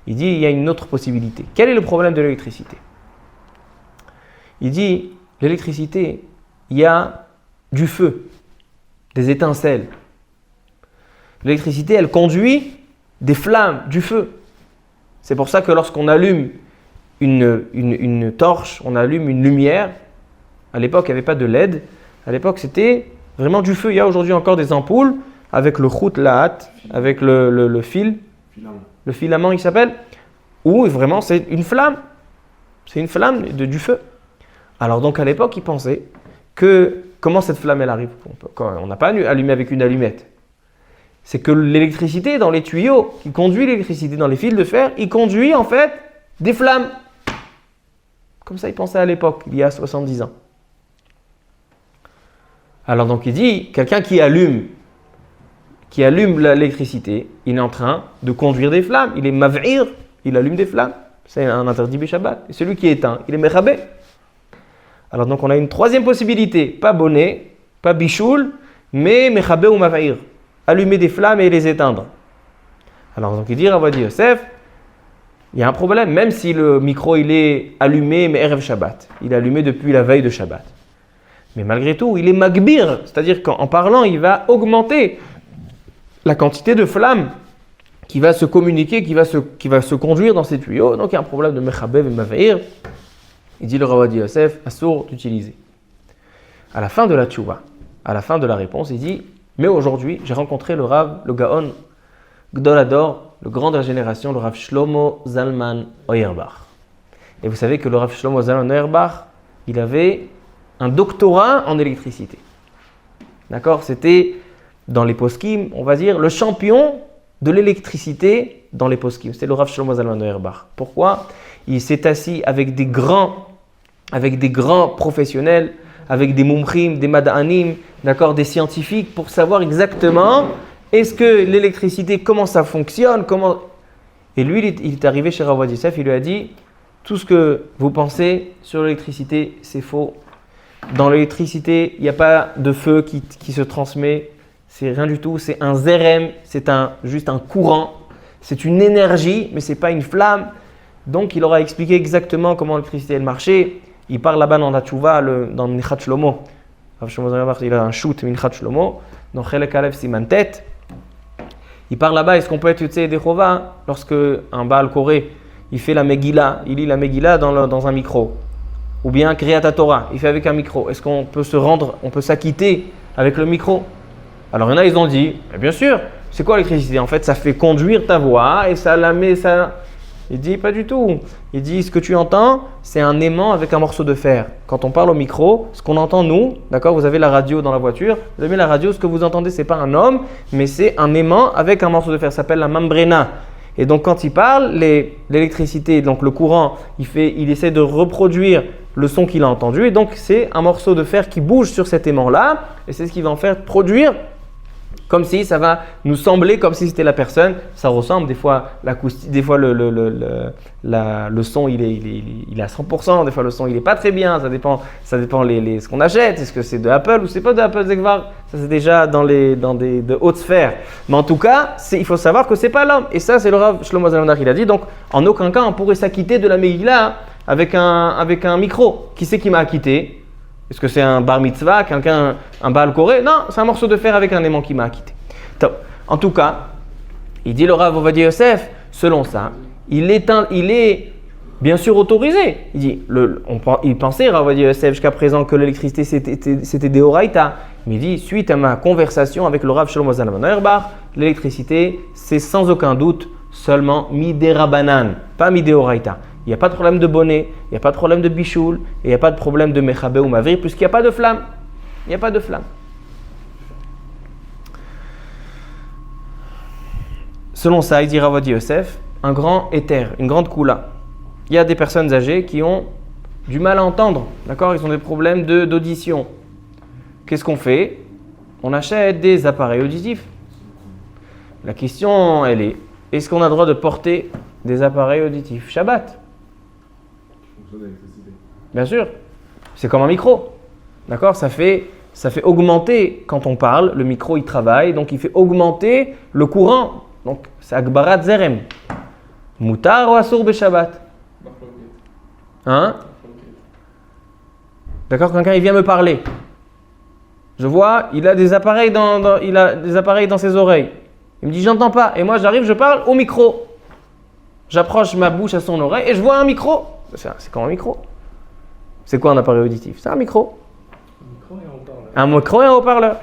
Il dit il y a une autre possibilité. Quel est le problème de l'électricité? Il dit l'électricité, il y a du feu, des étincelles. L'électricité, elle conduit des flammes, du feu. C'est pour ça que lorsqu'on allume une torche, on allume une lumière. À l'époque, il n'y avait pas de LED. À l'époque, c'était vraiment du feu. Il y a aujourd'hui encore des ampoules avec le chut lahat, avec le fil. Filament. Le filament, il s'appelle. Où vraiment, c'est une flamme. C'est une flamme du feu. Alors donc, à l'époque, ils pensaient que comment cette flamme, elle arrive? On n'a pas allumé avec une allumette. C'est que l'électricité dans les tuyaux, qui conduit l'électricité dans les fils de fer, il conduit en fait des flammes. Comme ça, ils pensaient à l'époque, il y a 70 ans. Alors donc il dit, quelqu'un qui allume l'électricité, il est en train de conduire des flammes. Il est mav'ir, il allume des flammes. C'est un interdit Shabbat. Et celui qui éteint, il est mechabé. Alors donc on a une troisième possibilité, pas bonnet, pas bichoul, mais mechabé ou mav'ir. Allumer des flammes et les éteindre. Alors donc il dit, Rav Ovadia Yosef, il y a un problème, même si le micro il est allumé, mais Erev Shabbat. Il est allumé depuis la veille de Shabbat. Mais malgré tout, il est magbir, c'est-à-dire qu'en parlant, il va augmenter la quantité de flammes qui va se communiquer, qui va se conduire dans ces tuyaux. Donc il y a un problème de mechabev et mavair. Il dit le Rav Ovadia Yosef, assour d'utiliser. À la fin de la tchouva, à la fin de la réponse, il dit, mais aujourd'hui, j'ai rencontré le Rav, le Gaon Gdol Hador, le grand de la génération, le Rav Shlomo Zalman Auerbach. Et vous savez que le Rav Shlomo Zalman Auerbach, il avait un doctorat en électricité. D'accord? C'était dans les poskim, on va dire, le champion de l'électricité dans les poskim. C'était le Rav Shlomo Zalman Auerbach. Pourquoi? Il s'est assis avec des grands professionnels, avec des mumchim, des mada'anim, d'accord, des scientifiques, pour savoir exactement est-ce que l'électricité, comment ça fonctionne, Et lui, il est arrivé chez Rav Ovadia Yosef, il lui a dit, tout ce que vous pensez sur l'électricité, c'est faux. Dans l'électricité, il n'y a pas de feu qui se transmet, c'est rien du tout, c'est un zérem, c'est juste un courant, c'est une énergie, mais ce n'est pas une flamme. Donc, il aura expliqué exactement comment l'électricité elle marchait. Il parle là-bas dans la tchouva, dans Minchat Shlomo. Rav Shlomo Zalman Auerbach, il a un shoot, Minchat Shlomo, dans Chelek Aleph Siman Tet. Il parle là-bas, est-ce qu'on peut être Yotzei Dechova lorsque un Baal Koré, il fait la Megillah, il lit la Megillah dans un micro. Ou bien Kriyat Torah, il fait avec un micro. Est-ce qu'on peut on peut s'acquitter avec le micro? Alors il y en a, ils ont dit, bien sûr, c'est quoi l'électricité? En fait, ça fait conduire ta voix et ça la met, ça… Il dit, pas du tout. Il dit, ce que tu entends, c'est un aimant avec un morceau de fer. Quand on parle au micro, ce qu'on entend nous, d'accord, vous avez la radio dans la voiture, vous avez la radio, ce que vous entendez, c'est pas un homme, mais c'est un aimant avec un morceau de fer, ça s'appelle la membrana. Et donc quand il parle, l'électricité, donc le courant, il essaie de reproduire le son qu'il a entendu. Et donc c'est un morceau de fer qui bouge sur cet aimant-là, et c'est ce qui va en faire produire comme si ça va nous sembler comme si c'était la personne. Ça ressemble des fois l'acoustique, des fois le son il est à 100%, des fois le son il est pas très bien. Ça dépend ce qu'on achète. Est-ce que c'est de Apple ou c'est pas de Apple Zegvar? Ça c'est déjà dans de hautes sphères. Mais en tout cas, il faut savoir que c'est pas l'homme. Et ça c'est le Rav Shlomo Zalman qui l'a dit. Donc en aucun cas on pourrait s'acquitter de la Megillah avec un micro. Qui c'est qui m'a acquitté? Est-ce que c'est un bar mitzvah, quelqu'un, un Baal Koré? Non, c'est un morceau de fer avec un aimant qui m'a acquitté. Donc, en tout cas, il dit le Rav Ovadia Yosef, selon ça, il est bien sûr autorisé. Il dit, il pensait, Rav Ovadia Yosef, jusqu'à présent que l'électricité c'était des Horaïta. Mais il dit, suite à ma conversation avec le Rav Shlomo Zalman Auerbach, l'électricité c'est sans aucun doute seulement midérabanan, pas midéoraïta. Il n'y a pas de problème de bonnet, il n'y a pas de problème de bichoul, et il n'y a pas de problème de mechabé ou mavir, puisqu'il n'y a pas de flamme. Il n'y a pas de flamme. Selon ça, il dit Rav Ovadia Yosef, un grand éther, une grande koula. Il y a des personnes âgées qui ont du mal à entendre, d'accord? Ils ont des problèmes d'audition. Qu'est-ce qu'on fait? On achète des appareils auditifs. La question, elle est, est-ce qu'on a le droit de porter des appareils auditifs Shabbat? Bien sûr, c'est comme un micro, d'accord? Ça fait augmenter, quand on parle, le micro il travaille, donc il fait augmenter le courant. Donc c'est Agbarat Zerem. Moutar ou Assour Beshabbat? Hein? D'accord, quelqu'un il vient me parler. Je vois, il a des appareils dans ses oreilles. Il me dit j'entends pas, et moi j'arrive, je parle au micro. J'approche ma bouche à son oreille et je vois un micro. C'est comme un micro. C'est quoi un appareil auditif? C'est un micro. Un micro et un haut-parleur.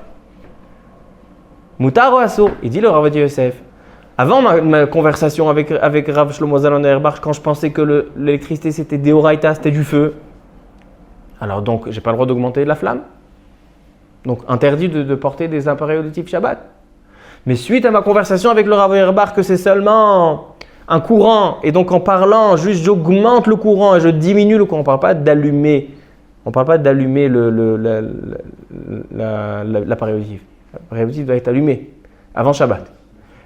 Moutar ou Assour? Il dit le Rav Ovadia Yosef. Avant ma conversation avec Rav Shlomo Zalman Auerbach, quand je pensais que l'électricité c'était des Horaïta, c'était du feu. Alors donc, j'ai pas le droit d'augmenter la flamme. Donc interdit de porter des appareils auditifs Shabbat. Mais suite à ma conversation avec le Rav Auerbach que c'est seulement un courant, et donc en parlant, juste j'augmente le courant et je diminue le courant. On ne parle pas d'allumer. On parle pas d'allumer l'appareil auditif. L'appareil auditif doit être allumé avant Shabbat.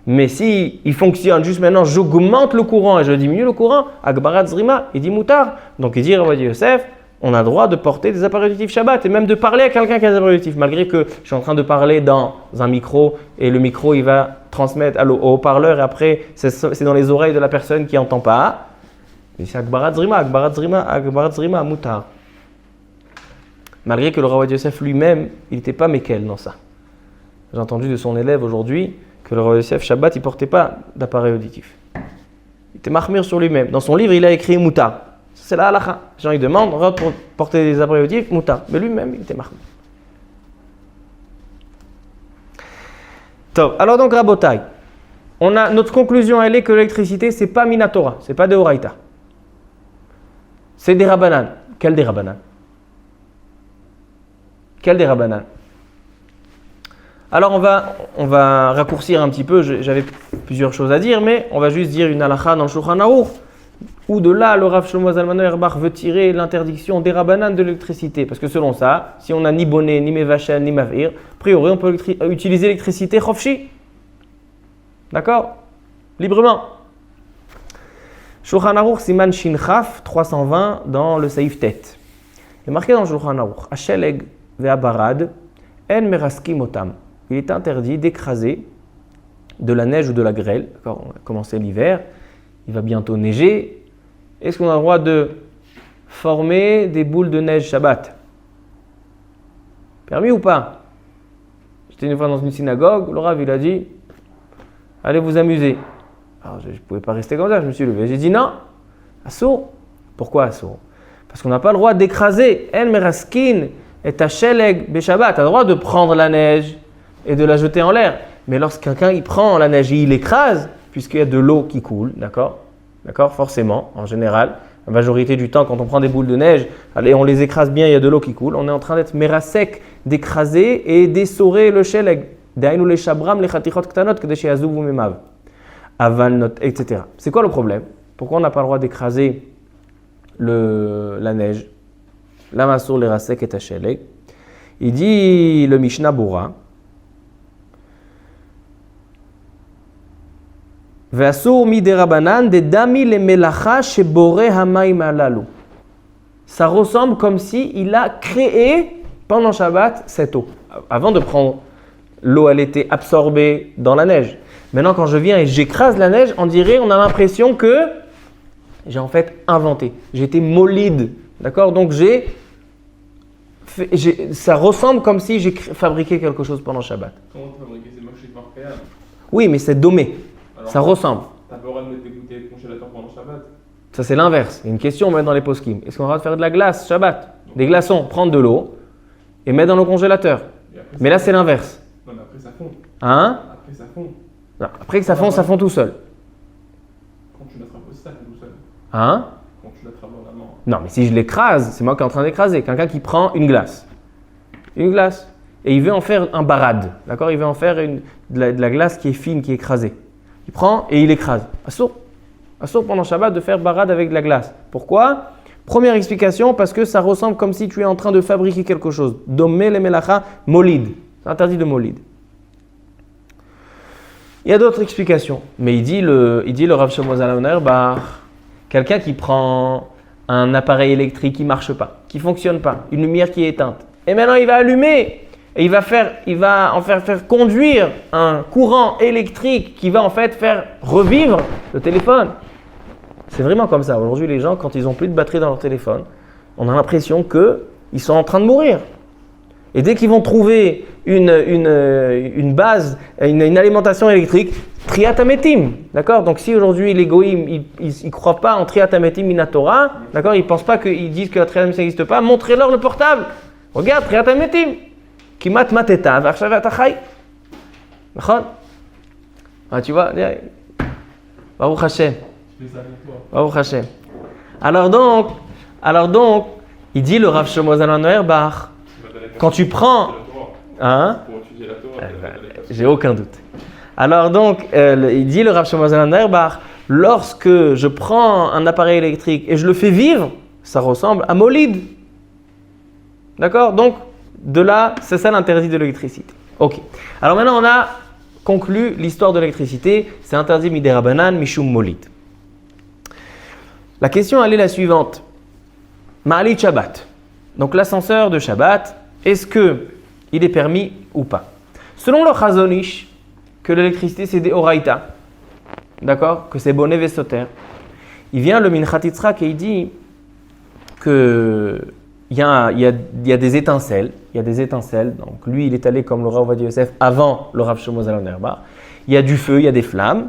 Mais si il fonctionne juste maintenant, j'augmente le courant et je diminue le courant, Agbarat Zrima, il dit Moutar. Donc il dit Rav Ovadia Yosef, on a le droit de porter des appareils auditifs Shabbat et même de parler à quelqu'un qui a des appareils auditifs, malgré que je suis en train de parler dans un micro et le micro il va transmettre au haut-parleur et après c'est dans les oreilles de la personne qui n'entend pas. Mais c'est Agbarat Zrima, Moutar. Malgré que le Rav Ovadia Yosef lui-même, il n'était pas Mekel dans ça. J'ai entendu de son élève aujourd'hui que le Rav Ovadia Yosef Shabbat il ne portait pas d'appareil auditif. Il était mahmir sur lui-même. Dans son livre il a écrit Moutar. C'est la halakha. Les gens ils demandent, on va porter des appareils auditifs, Moutar. Mais lui-même il était mahmir. Top. Alors donc Rabotai, notre conclusion elle est que l'électricité c'est pas Minatora, c'est pas des Horaïta. C'est des Rabbanan. Quel des Rabbanan? Quel des Rabbanan? Alors on va raccourcir un petit peu, j'avais plusieurs choses à dire, mais on va juste dire une halakha dans le Shulchan Aruch, où de là le Rav Shlomo Zalman Auerbach veut tirer l'interdiction des Rabbanan de l'électricité. Parce que selon ça, si on n'a ni bonnet, ni mevachen, ni mavir, a priori on peut utiliser l'électricité chofshi. D'accord? Librement. Shulchan Aruch Siman Shin Chaf 320 dans le Saïf Tet. Il est marqué dans le Shulchan Aruch, Hasheleg ve'abarad en meraskim otam. Il est interdit d'écraser de la neige ou de la grêle. D'accord, on a commencé l'hiver, il va bientôt neiger. Est-ce qu'on a le droit de former des boules de neige Shabbat? Permis ou pas? J'étais une fois dans une synagogue, le Rav il a dit allez vous amuser. Alors je ne pouvais pas rester comme ça, je me suis levé. J'ai dit non, assour. Pourquoi assour? Parce qu'on n'a pas le droit d'écraser. En meraskin et hasheleg be Shabbat. Tu as le droit de prendre la neige et de la jeter en l'air. Mais lorsque quelqu'un il prend la neige et il l'écrase, puisqu'il y a de l'eau qui coule, d'accord, forcément, en général, la majorité du temps, quand on prend des boules de neige et on les écrase bien, il y a de l'eau qui coule. On est en train d'être mérasek, d'écraser et d'essorer le sheleg. Dainu le shabram, les chatichot ktanot, que chez Azou ou Memav. Aval, not, etc. C'est quoi le problème? Pourquoi on n'a pas le droit d'écraser la neige? La masur, les rasek et tasheleg. Il dit le Mishnah Bora. Ve'asur mi derabanan de dami le melacha shebore hamaim alalu. Ça ressemble comme si il a créé pendant Shabbat cette eau. Avant de prendre l'eau, elle était absorbée dans la neige. Maintenant, quand je viens et j'écrase la neige, on a l'impression que j'ai en fait inventé. J'ai été molide, d'accord? Donc ça ressemble comme si j'ai fabriqué quelque chose pendant Shabbat. Comment tu fabriquer ces marchés par créa? Oui, mais c'est domé. Alors, ça ressemble. T'as pas le droit de mettre des bouteilles de congélateur pendant Shabbat? Ça, c'est l'inverse. Il y a une question, on met dans les poskim. Est-ce qu'on a le droit de faire de la glace Shabbat? Des glaçons, prendre de l'eau et mettre dans le congélateur. Mais là, c'est l'inverse. Non, mais après ça fond. Hein? Après ça fond. Non, après que ça fond tout seul. Quand tu l'attrapes aussi, ça fond tout seul. Hein? Quand tu l'attrapes dans la main. Non, mais si je l'écrase, c'est moi qui est en train d'écraser. Quelqu'un qui prend une glace. Et il veut en faire un barad. D'accord? Il veut en faire de la glace qui est fine, qui est écrasée. Il prend et il écrase. Assour pendant Shabbat de faire barad avec de la glace. Pourquoi? Première explication, parce que ça ressemble comme si tu es en train de fabriquer quelque chose. Domé le melacha molid. C'est interdit de molid. Il y a d'autres explications. Mais il dit le Rav Shlomo Zalman Auerbach, quelqu'un qui prend un appareil électrique qui ne marche pas, qui ne fonctionne pas, une lumière qui est éteinte. Et maintenant, il va allumer et il va en faire conduire un courant électrique qui va en fait faire revivre le téléphone. C'est vraiment comme ça. Aujourd'hui, les gens, quand ils n'ont plus de batterie dans leur téléphone, on a l'impression qu'ils sont en train de mourir. Et dès qu'ils vont trouver une base, une alimentation électrique, triatametim, d'accord? Donc si aujourd'hui les goïms, ils ne croient pas en triatametim minatora, d'accord? Ils ne pensent pas qu'ils disent que la triatametim n'existe pas, montrez-leur le portable. Regarde, triatametim. Kimat mateta, varshavat achai. D'accord? Ah, tu vois, Baruch Hashem. Je fais ça pour toi. Baruch Hashem. Alors donc, il dit le Rav Shlomo Zalman Auerbach, quand tu prends, hein? Pour étudier la Torah. J'ai aucun doute. Alors donc, il dit le Rav Shlomo Zalman Auerbach, lorsque je prends un appareil électrique et je le fais vivre, ça ressemble à molid. D'accord? Donc, de là, c'est ça l'interdit de l'électricité. Ok. Alors maintenant, on a conclu l'histoire de l'électricité. C'est interdit midérabanan, mishum molid. La question, elle est la suivante. Ma'alit Shabbat. Donc l'ascenseur de Shabbat, est-ce qu'il est permis ou pas? Selon le Chazon Ish, que l'électricité c'est des oraïta, d'accord? Que c'est bonnet vesoter. Il vient le Minchat Yitzhak et il dit qu'il y a des étincelles. Il y a des étincelles. Donc lui, il est allé comme le Rav Ovadia Yosef avant le Rav Shlomo Zalman Auerbach. Il y a du feu, il y a des flammes.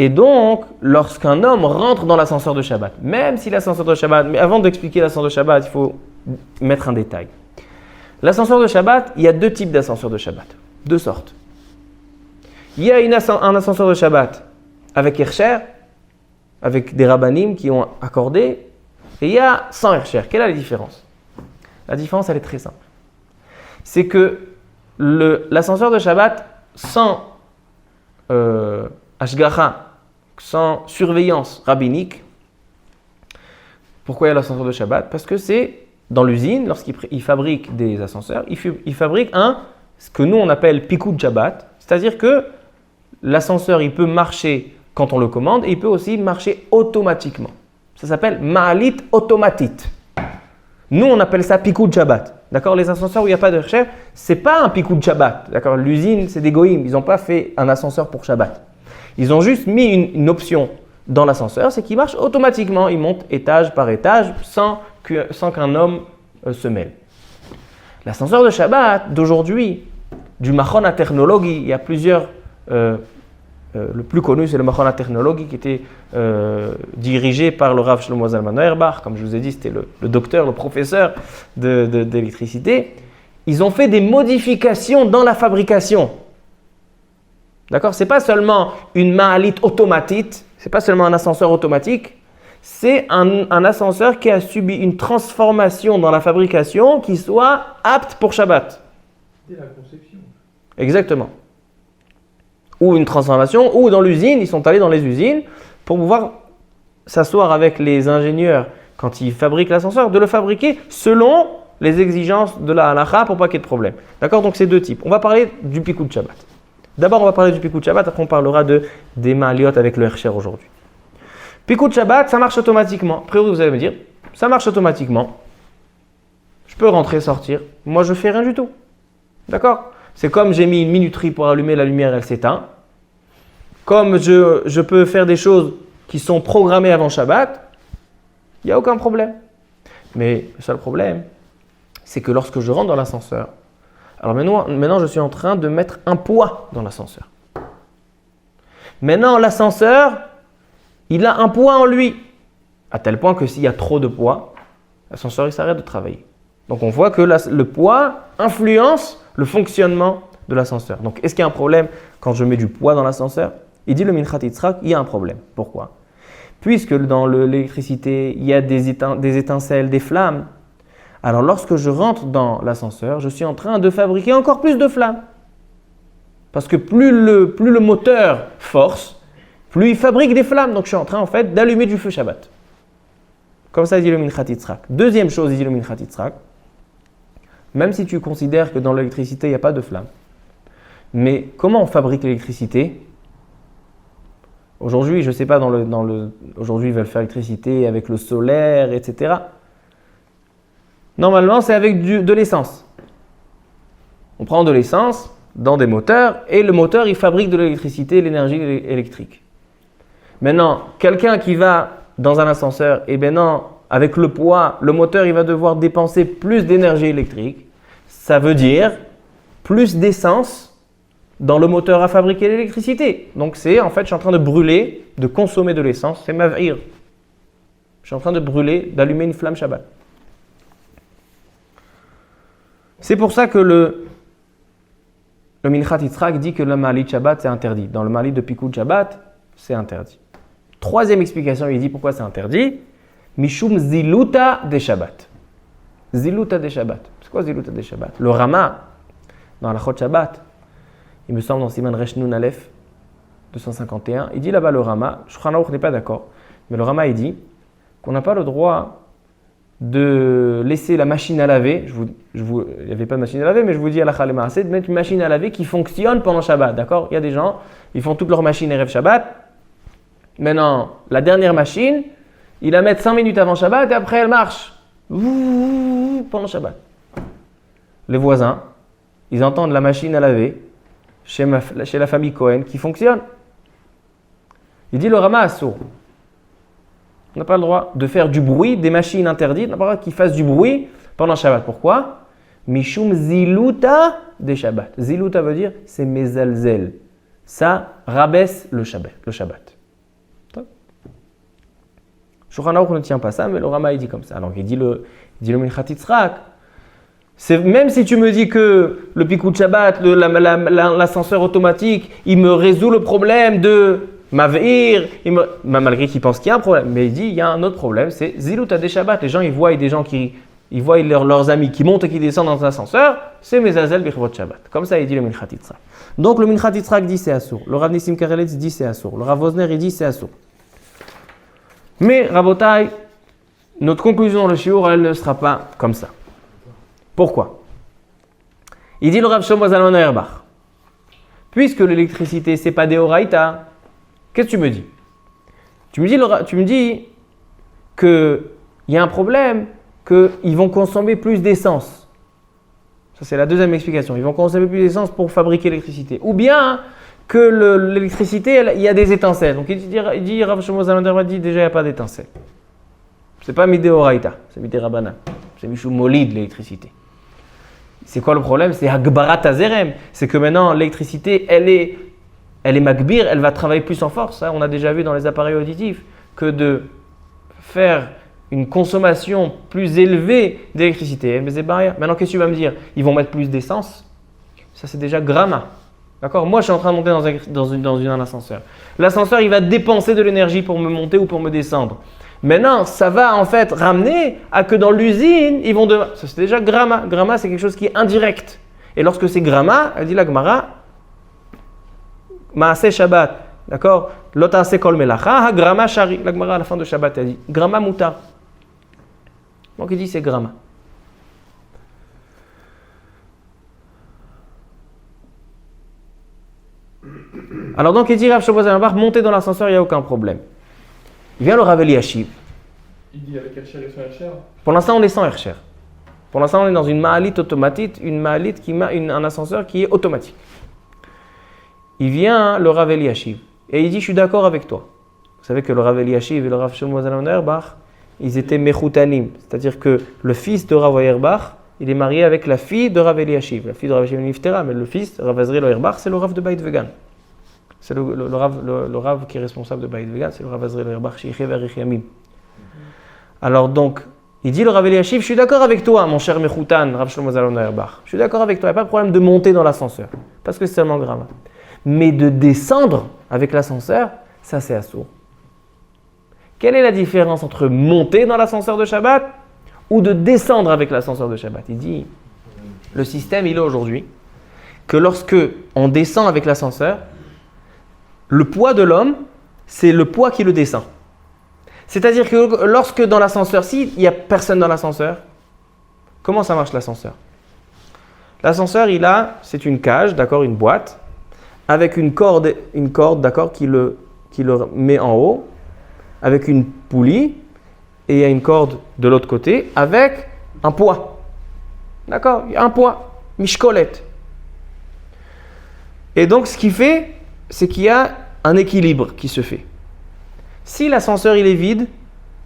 Et donc, lorsqu'un homme rentre dans l'ascenseur de Shabbat, même si l'ascenseur de Shabbat, mais avant d'expliquer l'ascenseur de Shabbat, il faut mettre un détail. L'ascenseur de Shabbat, il y a deux types d'ascenseurs de Shabbat, deux sortes. Il y a un ascenseur de Shabbat avec Hersher, avec des rabbanim qui ont accordé, et il y a sans Hersher. Quelle est la différence? La différence, elle est très simple. C'est que l'ascenseur de Shabbat, sans Ashgacha, sans surveillance rabbinique. Pourquoi il y a l'ascenseur de Shabbat? Parce que c'est dans l'usine, lorsqu'ils fabriquent des ascenseurs, ils fabriquent ce que nous on appelle Pikud Shabbat, c'est-à-dire que l'ascenseur il peut marcher quand on le commande et il peut aussi marcher automatiquement. Ça s'appelle Ma'alit automatit. Nous on appelle ça Pikud Shabbat. D'accord? Les ascenseurs où il n'y a pas de recherche, c'est pas un Pikud Shabbat. D'accord? L'usine c'est des goïms, ils n'ont pas fait un ascenseur pour Shabbat. Ils ont juste mis une option dans l'ascenseur, c'est qu'il marche automatiquement. Il monte étage par étage sans qu'un homme se mêle. L'ascenseur de Shabbat d'aujourd'hui, du Machon HaTechnologie, il y a plusieurs. Le plus connu, c'est le Machon HaTechnologie qui était dirigé par le Rav Shlomo Zalman Auerbach. Comme je vous ai dit, c'était le docteur, le professeur d'électricité. ils ont fait des modifications dans la fabrication. D'accord? Ce n'est pas seulement une ma'alit automatique, ce n'est pas seulement un ascenseur automatique, c'est un ascenseur qui a subi une transformation dans la fabrication qui soit apte pour Shabbat. Dès la conception. Exactement. Ou une transformation, ou dans l'usine, ils sont allés dans les usines pour pouvoir s'asseoir avec les ingénieurs quand ils fabriquent l'ascenseur, de le fabriquer selon les exigences de la halakha pour pas qu'il y ait de problème. D'accord? Donc c'est deux types. On va parler du pikou de Shabbat. D'abord, on va parler du pikou de Shabbat, après on parlera des ma'aliot avec le Hersher aujourd'hui. Pikou de Shabbat, ça marche automatiquement. Après, vous allez me dire, ça marche automatiquement. Je peux rentrer, sortir. Moi, je fais rien du tout. D'accord? C'est comme j'ai mis une minuterie pour allumer la lumière, elle s'éteint. Comme je peux faire des choses qui sont programmées avant Shabbat, il n'y a aucun problème. Mais le seul problème, c'est que lorsque je rentre dans l'ascenseur, alors maintenant je suis en train de mettre un poids dans l'ascenseur. Maintenant, l'ascenseur, il a un poids en lui, à tel point que s'il y a trop de poids, l'ascenseur il s'arrête de travailler. Donc on voit que le poids influence le fonctionnement de l'ascenseur. Donc est-ce qu'il y a un problème quand je mets du poids dans l'ascenseur? Il dit le Minchat Yitzhak, il y a un problème. Pourquoi? Puisque dans l'électricité, il y a des étincelles, des flammes. Alors lorsque je rentre dans l'ascenseur, je suis en train de fabriquer encore plus de flammes. Parce que plus le moteur force, plus il fabrique des flammes. Donc je suis en train en fait d'allumer du feu Shabbat. Comme ça, il dit le Minchat Yitzhak. Deuxième chose, il dit le Minchat Yitzhak. Même si tu considères que dans l'électricité, il n'y a pas de flamme. Mais comment on fabrique l'électricité? Aujourd'hui, je ne sais pas, aujourd'hui, ils veulent faire l'électricité avec le solaire, etc. Normalement, c'est avec de l'essence. On prend de l'essence dans des moteurs et le moteur, il fabrique de l'électricité, l'énergie électrique. Maintenant, quelqu'un qui va dans un ascenseur, et bien non, avec le poids, le moteur, il va devoir dépenser plus d'énergie électrique. Ça veut dire plus d'essence dans le moteur à fabriquer l'électricité. Donc c'est, en fait, je suis en train de brûler, de consommer de l'essence. C'est mav'ir. Je suis en train de brûler, d'allumer une flamme Shabbat. C'est pour ça que le Minchat Yitzhak dit que le Ma'alit Shabbat, c'est interdit. Dans le Ma'alit de Pikou de Shabbat, c'est interdit. Troisième explication, il dit pourquoi c'est interdit. Mishum ziluta de Shabbat. Ziluta de Shabbat. C'est quoi ziluta de Shabbat? Le Rama, dans la Chot Shabbat, il me semble dans Siman Resh Nun Aleph 251, il dit là-bas le Rama, Shulchan Aruch n'est pas d'accord, mais le Rama il dit qu'on n'a pas le droit de laisser la machine à laver, il n'y avait pas de machine à laver, mais je vous dis à la Khalema, c'est de mettre une machine à laver qui fonctionne pendant Shabbat, d'accord? Il y a des gens, ils font toute leur machine Erev Shabbat, maintenant la dernière machine, ils la mettent 5 minutes avant Shabbat et après elle marche pendant Shabbat. Les voisins, ils entendent la machine à laver chez la famille Cohen qui fonctionne. Il dit le Rama Assour. On n'a pas le droit de faire du bruit, des machines interdites, on n'a pas le droit qu'ils fassent du bruit pendant Shabbat. Pourquoi? Mishum ziluta de Shabbat. Ziluta veut dire c'est mezalzel. Ça rabaisse le Shabbat. Shulchan Aruch ne tient pas ça, mais le Rama il dit comme ça. Alors il dit le Minchat Yitzhak. Même si tu me dis que le Pikou de Shabbat, l'ascenseur automatique, il me résout le problème de Mav'ir, malgré qu'il pense qu'il y a un problème, mais il dit il y a un autre problème, c'est Ziluta de Shabbat. Les gens, ils voient des gens ils voient leurs amis qui montent et qui descendent dans un ascenseur, c'est Mezazel B'chivot Shabbat. Comme ça, il dit le Minchat Yitzhak. Donc le Minchat Yitzhak dit c'est assour. Le Rav Nissim Karelitz dit c'est assour. Le Rav Wosner, il dit c'est assour. Mais Rabotai, notre conclusion dans le shiur, elle ne sera pas comme ça. Pourquoi? Il dit le Rav Shlomo Zalman Auerbach, puisque l'électricité, ce n'est pas des Horaïta, qu'est-ce que tu me dis? Tu me dis qu'il y a un problème, qu'ils vont consommer plus d'essence. Ça, c'est la deuxième explication. Ils vont consommer plus d'essence pour fabriquer l'électricité. Ou bien que l'électricité, il y a des étincelles. Donc il dit Rav Shlomo Zalman Auerbach dit déjà il n'y a pas d'étincelles. Ce n'est pas Midé Horaïta, c'est Midé Rabbanan. C'est Mishum Molid, l'électricité. C'est quoi le problème? C'est Hagbarat Azerem. C'est que maintenant, l'électricité, elle est magbir, elle va travailler plus en force. Hein. On a déjà vu dans les appareils auditifs que de faire une consommation plus élevée d'électricité. Maintenant, qu'est-ce que tu vas me dire? Ils vont mettre plus d'essence. Ça, c'est déjà gramma. D'accord? Moi, je suis en train de monter dans un ascenseur. L'ascenseur, il va dépenser de l'énergie pour me monter ou pour me descendre. Maintenant, ça va en fait ramener à que dans l'usine, ils vont devoir… Ça, c'est déjà gramma. Gramma, c'est quelque chose qui est indirect. Et lorsque c'est gramma, elle dit la Gemara, Maaseh Shabbat. D'accord? Lotase kol melacha, gramma shari. La Gemara à la fin de Shabbat, elle dit gramma mutar. Donc il dit c'est gramma. Alors donc il dit Rav Shlomo Zalman Auerbach, monter dans l'ascenseur, il n'y a aucun problème. Il vient le Rav Eliashiv. Il dit avec Hercher et sans Hercher. Pour l'instant on est sans Hercher. Pour l'instant on est dans une ma'alit automatique, un ascenseur qui est automatique. Il vient le Rav Eliashiv et il dit je suis d'accord avec toi. Vous savez que le Rav Eliashiv et le Rav Shlomo Zalman Auerbach, ils étaient mechutanim, c'est-à-dire que le fils de Rav Auerbach, il est marié avec la fille de Rav Eliashiv. La fille de Rav Eliashiv est Niftera, mais le fils, Rav Azriel Auerbach, c'est le Rav de Beit Vegan. C'est le Rav qui est responsable de Beit Vegan, c'est le Rav Azriel Auerbach, Sheikhé Verich Yamim. Alors donc, il dit le Rav Eliashiv, je suis d'accord avec toi, mon cher Mechutan, Rav Shlomo Zalman Auerbach. Je suis d'accord avec toi, il n'y a pas de problème de monter dans l'ascenseur, parce que c'est seulement grave. Mais de descendre avec l'ascenseur, ça c'est assourd. Quelle est la différence entre monter dans l'ascenseur de Shabbat ou de descendre avec l'ascenseur de Shabbat? Il dit, le système il est aujourd'hui que lorsque on descend avec l'ascenseur, le poids de l'homme, c'est le poids qui le descend. C'est-à-dire que lorsque dans l'ascenseur, s'il n'y a personne dans l'ascenseur, comment ça marche l'ascenseur? L'ascenseur, c'est une cage, d'accord, une boîte, avec une corde, d'accord, qui le met en haut, avec une poulie, et il y a une corde de l'autre côté, avec un poids. D'accord? Il y a un poids, mishkolette. Et donc, ce qui fait, c'est qu'il y a un équilibre qui se fait. Si l'ascenseur il est vide,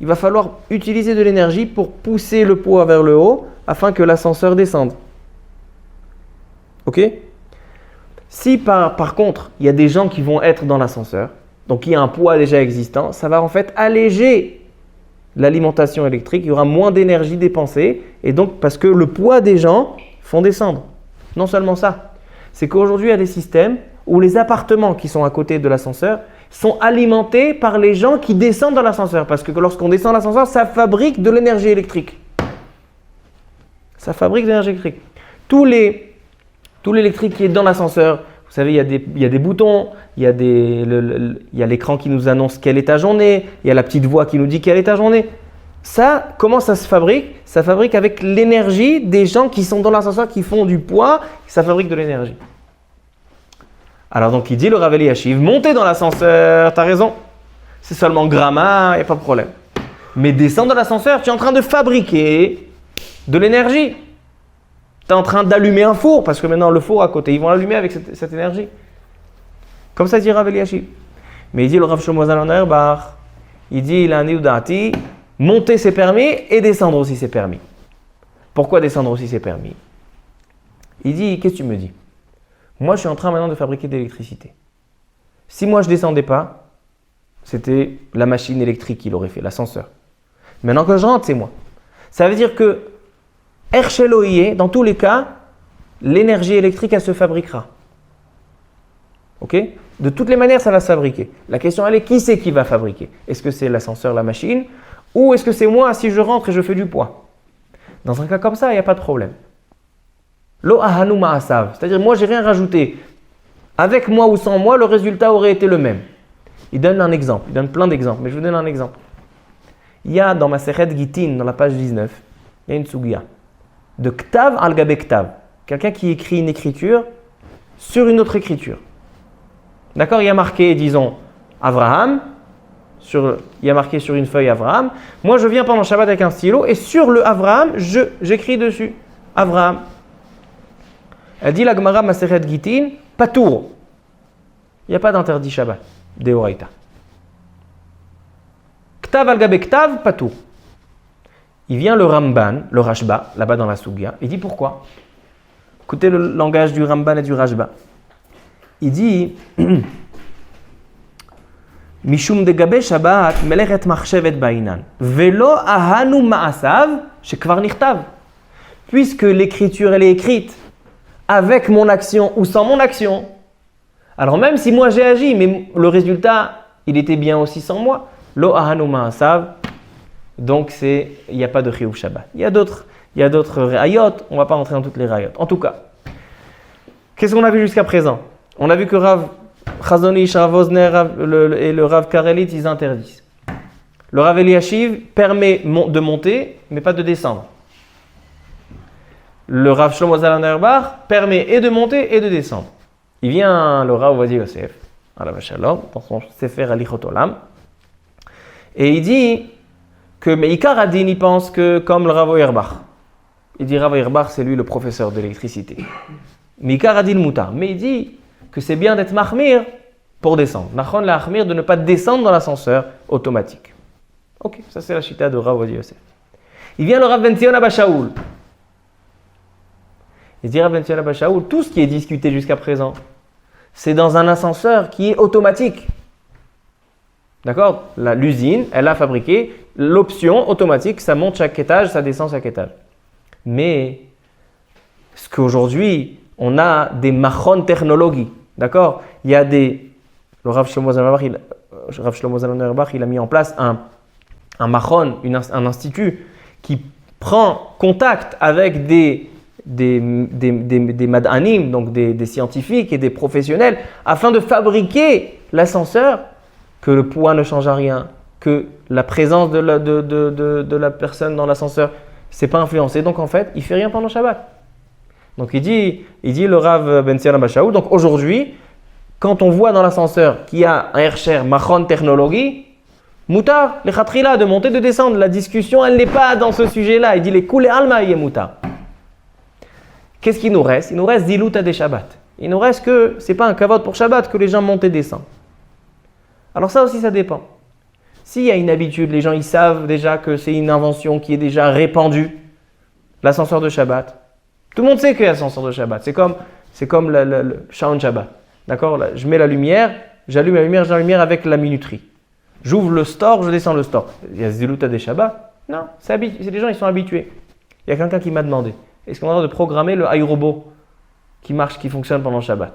il va falloir utiliser de l'énergie pour pousser le poids vers le haut, afin que l'ascenseur descende. Ok? Si par contre, il y a des gens qui vont être dans l'ascenseur, donc il y a un poids déjà existant, ça va en fait alléger l'alimentation électrique, il y aura moins d'énergie dépensée, et donc parce que le poids des gens font descendre. Non seulement ça, c'est qu'aujourd'hui il y a des systèmes où les appartements qui sont à côté de l'ascenseur sont alimentés par les gens qui descendent dans l'ascenseur, parce que lorsqu'on descend dans l'ascenseur, ça fabrique de l'énergie électrique. Ça fabrique de l'énergie électrique. Tout l'électrique qui est dans l'ascenseur, vous savez, il y a des boutons, il y a l'écran qui nous annonce quel étage on est, il y a la petite voix qui nous dit quel étage on est. Ça, comment ça se fabrique? Ça fabrique avec l'énergie des gens qui sont dans l'ascenseur, qui font du poids, ça fabrique de l'énergie. Alors donc il dit le Rav Eliashiv, montez dans l'ascenseur, t'as raison, c'est seulement gramma, il n'y a pas de problème. Mais descendre dans l'ascenseur, tu es en train de fabriquer de l'énergie. Tu es en train d'allumer un four, parce que maintenant le four à côté, ils vont l'allumer avec cette énergie. Comme ça dit Rav Eliashiv. Mais il dit le Rav Shlomo Zalman Auerbach, il dit il a un niudati, monter c'est permis et descendre aussi c'est permis. Pourquoi descendre aussi c'est permis? Il dit, qu'est-ce que tu me dis? Moi je suis en train maintenant de fabriquer de l'électricité. Si moi je ne descendais pas, c'était la machine électrique qui l'aurait fait, l'ascenseur. Maintenant que je rentre, c'est moi. Ça veut dire que Hercheloïe, dans tous les cas, l'énergie électrique, elle se fabriquera. Ok? De toutes les manières, ça va se fabriquer. La question, elle est, qui c'est qui va fabriquer? Est-ce que c'est l'ascenseur, la machine? Ou est-ce que c'est moi si je rentre et je fais du poids? Dans un cas comme ça, il n'y a pas de problème. Lo ahanu ma'asav. C'est-à-dire, moi, j'ai rien rajouté. Avec moi ou sans moi, le résultat aurait été le même. Il donne un exemple. Il donne plein d'exemples, mais je vous donne un exemple. Il y a dans ma Masechet Gitin, dans la page 19, il y a une sugia de Ktav al Gabe Ktav. Quelqu'un qui écrit une écriture sur une autre écriture. D'accord? Il y a marqué, disons, Abraham. Il y a marqué sur une feuille Abraham. Moi, je viens pendant Shabbat avec un stylo et sur le Abraham, j'écris dessus Abraham. Elle dit la Gemara Masechet Gitin, Patour. Il n'y a pas d'interdit Shabbat, Deoraita. Ktav al Gabe Ktav, Patour. Il vient le Ramban, le Rashba, là-bas dans la Sugya. Il dit pourquoi? Écoutez le langage du Ramban et du Rashba. Il dit Mishum degabe Shabbat melechet machshevet ba'inan. Velo ahanu ma'asav shekvar nichtav. Puisque l'écriture elle est écrite avec mon action ou sans mon action. Alors même si moi j'ai agi, mais le résultat il était bien aussi sans moi. Lo ahanu ma'asav. Donc il n'y a pas de chiyuv Shabbat. Il y a d'autres rayot. On ne va pas rentrer dans toutes les rayot. En tout cas, qu'est-ce qu'on a vu jusqu'à présent? On a vu que Rav Chazon Ish, Rav Wosner et le Rav Karelit, ils interdisent. Le Rav Eliashiv permet de monter, mais pas de descendre. Le Rav Shlomo Zalman Auerbach permet et de monter et de descendre. Il vient le Rav Ovadia Yosef, alav shalom, dans son Sefer Alichot Olam, et il dit que Meikar Adin, il pense que comme le Rav Auerbach. Il dit Rav Auerbach, c'est lui le professeur de l'électricité. Meikar Adin Mutar. Mais il dit que c'est bien d'être mahmir pour descendre. Nachon la mahmir de ne pas descendre dans l'ascenseur automatique. Ok, ça c'est la chita de Rav Ovadia Yosef. Il vient le Rav Ben Zion Abba Shaul. Il dit Rav Ben Zion Abba Shaul, tout ce qui est discuté jusqu'à présent, c'est dans un ascenseur qui est automatique. D'accord? L'usine, elle a fabriqué l'option automatique, ça monte chaque étage, ça descend chaque étage. Mais, ce qu'aujourd'hui, on a des machon technologies. D'accord? Il y a le Rav Shlomo Zalman Auerbach, il a mis en place un machon, un institut qui prend contact avec des madanim, donc des scientifiques et des professionnels, afin de fabriquer l'ascenseur, que le poids ne change à rien, que la présence de la personne dans l'ascenseur, c'est pas influencé. Donc en fait, il fait rien pendant Shabbat. Donc il dit le Rav Ben Zion Abba Shaul, donc aujourd'hui, quand on voit dans l'ascenseur qu'il y a un Hersher Machon Technologie, Moutar, les Khatrila, de monter, de descendre. La discussion, elle n'est pas dans ce sujet-là. Il dit les Koulé Alma yé Moutar. Qu'est-ce qu'il nous reste? Il nous reste Zilouta des Shabbat. Il nous reste que c'est pas un kavod pour Shabbat que les gens montent et descendent. Alors ça aussi, ça dépend. S'il y a une habitude, les gens ils savent déjà que c'est une invention qui est déjà répandue, l'ascenseur de Shabbat. Tout le monde sait qu'il y a l'ascenseur de Shabbat. C'est comme le Shaon Shabbat. D'accord? Là, je mets la lumière, j'allume la lumière avec la minuterie. J'ouvre le store, je descends le store. Il y a Zilouta des Shabbat? Non, c'est les gens ils sont habitués. Il y a quelqu'un qui m'a demandé, est-ce qu'on a le droit de programmer le iRobot qui marche, qui fonctionne pendant Shabbat?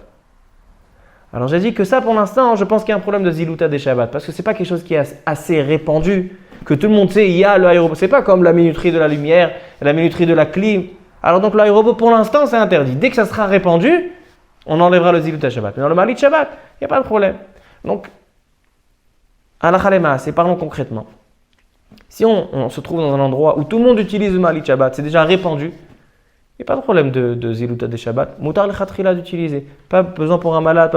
Alors j'ai dit que ça pour l'instant, je pense qu'il y a un problème de Zilouta des Shabbat, parce que ce n'est pas quelque chose qui est assez répandu, que tout le monde sait, il y a le iRobot. Ce n'est pas comme la minuterie de la lumière, la minuterie de la clim. Alors donc le iRobot pour l'instant c'est interdit. Dès que ça sera répandu, on enlèvera le Zilouta Shabbat. Mais dans le Malit Shabbat, il n'y a pas de problème. Donc, halakha lema'aseh, parlons concrètement. Si on se trouve dans un endroit où tout le monde utilise le Malit Shabbat, c'est déjà répandu, il n'y a pas de problème de Zilouta des Shabbat. Moutar le Khatrila d'utiliser. Pas besoin pour un malade,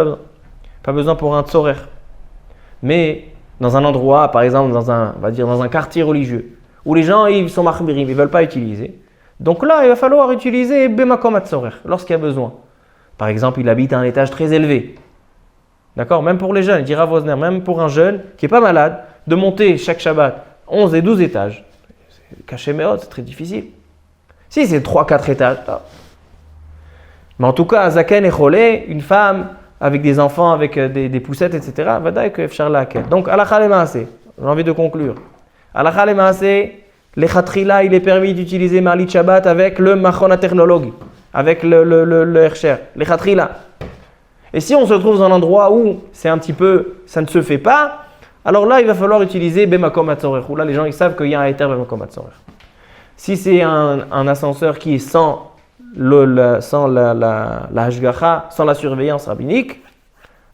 pas besoin pour un tzorer. Mais dans un endroit, par exemple dans un quartier religieux, où les gens ils sont machmirim, ils ne veulent pas utiliser. Donc là, il va falloir utiliser bemakom tzorer, lorsqu'il y a besoin. Par exemple, il habite à un étage très élevé. D'accord? Même pour les jeunes, il dit Rav Wosner, même pour un jeune qui n'est pas malade, de monter chaque Shabbat 11 et 12 étages. Caché méhot, c'est très difficile. Si c'est 3-4 étages, mais en tout cas, Zaken et Cholé, une femme avec des enfants, avec des poussettes, etc., vadaï que Efchar laquelle. Donc, halakha lema'aseh, j'ai envie de conclure. Halakha lema'aseh, les Khatrila, il est permis d'utiliser Malit Shabbat avec le Machon Technologie, avec le Hersher, les Khatrila. Et si on se trouve dans un endroit où c'est un petit peu, ça ne se fait pas, alors là, il va falloir utiliser Bemakom Hatzorer, où là, les gens ils savent qu'il y a un Heter Bemakom Hatzorer. Si c'est un ascenseur qui est sans la hashgacha, sans la surveillance rabbinique,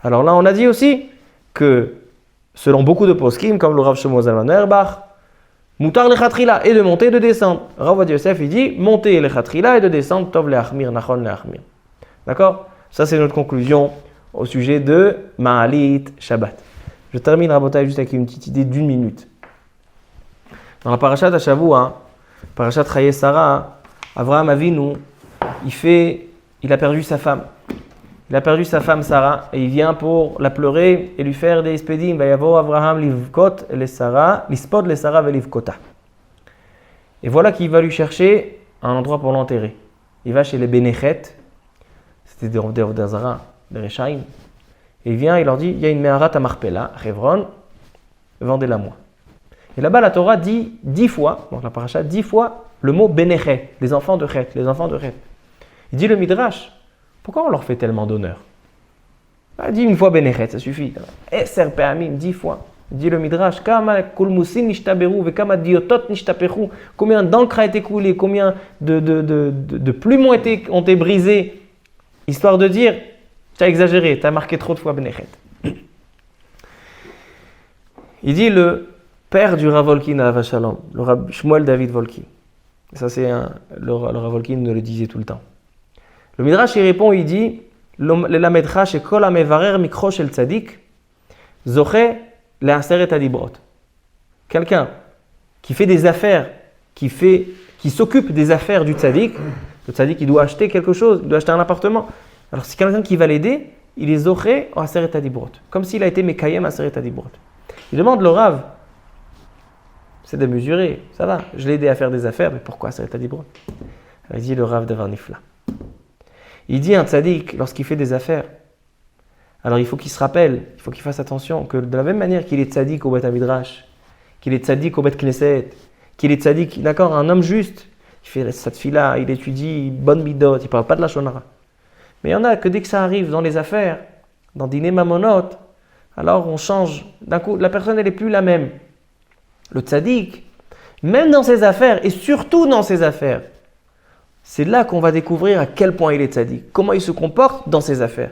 alors là on a dit aussi que selon beaucoup de poskim, comme le Rav Shlomo Zalman Auerbach, Moutar le Khatrila et de monter et de descendre. Rav Ovadia Yosef il dit monter le Khatrila et de descendre, Tov le Achmir, Nachon le Achmir. D'accord? Ça c'est notre conclusion au sujet de Ma'alit Shabbat. Je termine Rabotai juste avec une petite idée d'une minute. Dans la parashat Hashavua, parashat Chaye Sarah, Avraham Avinu, il a perdu sa femme. Il a perdu sa femme Sarah et il vient pour la pleurer et lui faire des espédim. Vayavo Avraham livkot les Sarah, lispod les Sarah velivkota. Et voilà qu'il va lui chercher un endroit pour l'enterrer. Il va chez les Benechet, c'était des Zara, des Rechaim. Et il vient, il leur dit, il y a une Meharat à Marpella, à Hebron, vendez-la-moi. Et là-bas, la Torah dit 10 fois, donc la paracha, 10 fois le mot Benechet, les enfants de Chet, les enfants de Chet. Il dit le Midrash, pourquoi on leur fait tellement d'honneur? Il dit une fois Benechet, ça suffit. Eser pe'amim, 10 fois. Il dit le Midrash, Kama kulmusin nishtaberu, ve kama diotot nishtapechu. Combien d'encre a été coulée, combien de plumes ont été brisées, histoire de dire, tu as exagéré, tu as marqué trop de fois Benechet. Il dit le père du Rav Volkin à Avashalom, le Rav Shmuel David Volkin. Ça, le Rav Volkin nous le disait tout le temps. Le Midrash, il répond, il dit L'Lamedcha shekol hamevarer mikro shel tzadik zoche le'aseret hadibrot. Quelqu'un qui fait des affaires, qui s'occupe des affaires du tzadik, le tzadik, il doit acheter quelque chose, il doit acheter un appartement. Alors, c'est quelqu'un qui va l'aider, il est zoche au aseret hadibrot, comme s'il a été mekayem aseret hadibrot. Il demande le Rav, c'est démesuré, ça va, je l'ai aidé à faire des affaires, mais pourquoi aseret hadibrot? Il dit le Rav Davar Nifla. Il dit un tzaddik, lorsqu'il fait des affaires, alors il faut qu'il se rappelle, il faut qu'il fasse attention, que de la même manière qu'il est tzaddik au Beth Midrash, qu'il est tzaddik au Beth Knesset, qu'il est tzaddik, d'accord, un homme juste, il fait sa tfila, il étudie, bonne midot, il ne parle pas de la shonara. Mais il y en a que dès que ça arrive dans les affaires, dans dîner mamonot, alors on change, d'un coup, la personne elle n'est plus la même. Le tzaddik, même dans ses affaires, et surtout dans ses affaires, c'est là qu'on va découvrir à quel point il est tzaddik, comment il se comporte dans ses affaires.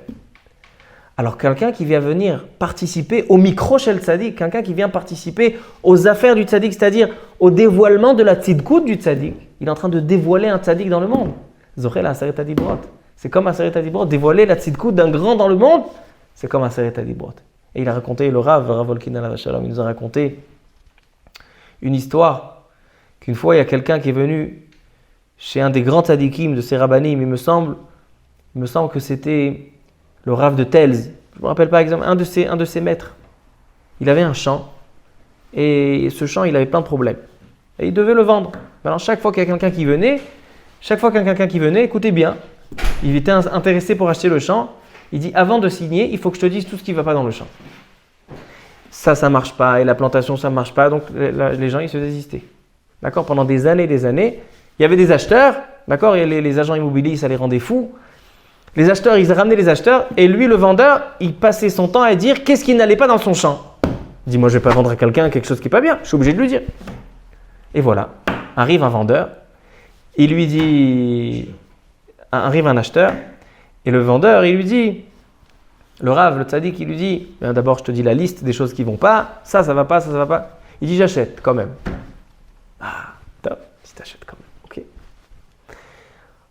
Alors quelqu'un qui vient venir participer au micro shel tzaddik, quelqu'un qui vient participer aux affaires du tzaddik, c'est-à-dire au dévoilement de la tzidkout du tzaddik, il est en train de dévoiler un tzaddik dans le monde. Zochel aseret hadibrot. C'est comme aseret hadibrot, dévoiler la tzidkout d'un grand dans le monde, c'est comme aseret hadibrot. Et il a raconté, le Rav Volkin alav shalom, il nous a raconté une histoire qu'une fois il y a quelqu'un qui est venu chez un des grands tzadikim de ses rabbanim, il me semble que c'était le Rav de Telz, je ne me rappelle pas exactement, un de ses maîtres. Il avait un champ, et ce champ, il avait plein de problèmes. Et il devait le vendre. Alors chaque fois qu'il y a quelqu'un qui venait, écoutez bien, il était intéressé pour acheter le champ, il dit, avant de signer, il faut que je te dise tout ce qui ne va pas dans le champ. Ça ne marche pas, et la plantation, ça ne marche pas, donc les gens, ils se désistaient. D'accord? Pendant des années, il y avait des acheteurs, d'accord, et les agents immobiliers, ça les rendait fous. Les acheteurs, ils ramenaient les acheteurs, et lui, le vendeur, il passait son temps à dire qu'est-ce qui n'allait pas dans son champ. Il dit, moi, je ne vais pas vendre à quelqu'un quelque chose qui n'est pas bien, je suis obligé de lui dire. Et voilà, arrive un vendeur, il lui dit, arrive un acheteur, et le vendeur, il lui dit, le Rav, le tzaddik, il lui dit, d'abord, je te dis la liste des choses qui ne vont pas, ça va pas, ça va pas. Il dit, j'achète quand même. Ah, top, si t'achètes quand même.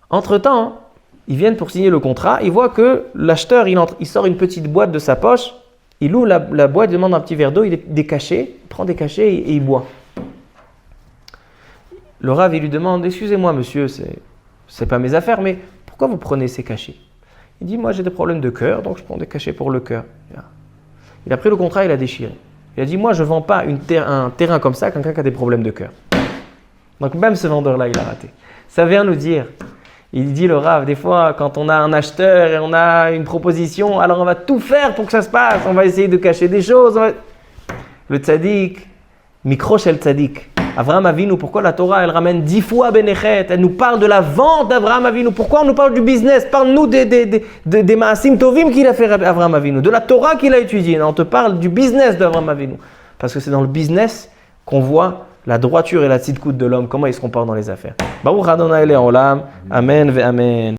Entre-temps, ils viennent pour signer le contrat, ils voient que l'acheteur, il sort une petite boîte de sa poche, il ouvre la boîte, il demande un petit verre d'eau, il prend des cachets et il boit. Le Rav, il lui demande, excusez-moi monsieur, c'est pas mes affaires, mais pourquoi vous prenez ces cachets? Il dit, moi j'ai des problèmes de cœur, donc je prends des cachets pour le cœur. Il a pris le contrat, il a déchiré. Il a dit, moi je ne vends pas un terrain comme ça à quelqu'un qui a des problèmes de cœur. Donc même ce vendeur-là, il a raté. Ça vient nous dire, il dit le Rav, des fois quand on a un acheteur et on a une proposition, alors on va tout faire pour que ça se passe, on va essayer de cacher des choses. Le tzaddik, mikro shel tzaddik, Avraham Avinu, pourquoi la Torah elle ramène 10 fois Benechet, elle nous parle de la vente d'Avraham Avinu, pourquoi on nous parle du business, parle-nous des Maasim Tovim qu'il a fait Avraham Avinu, de la Torah qu'il a étudiée, on te parle du business d'Avraham Avinu, parce que c'est dans le business qu'on voit la droiture et la tzidkout de l'homme, comment il se comporte dans les affaires. Baruch Adonai Le'olam, Amen ve Amen.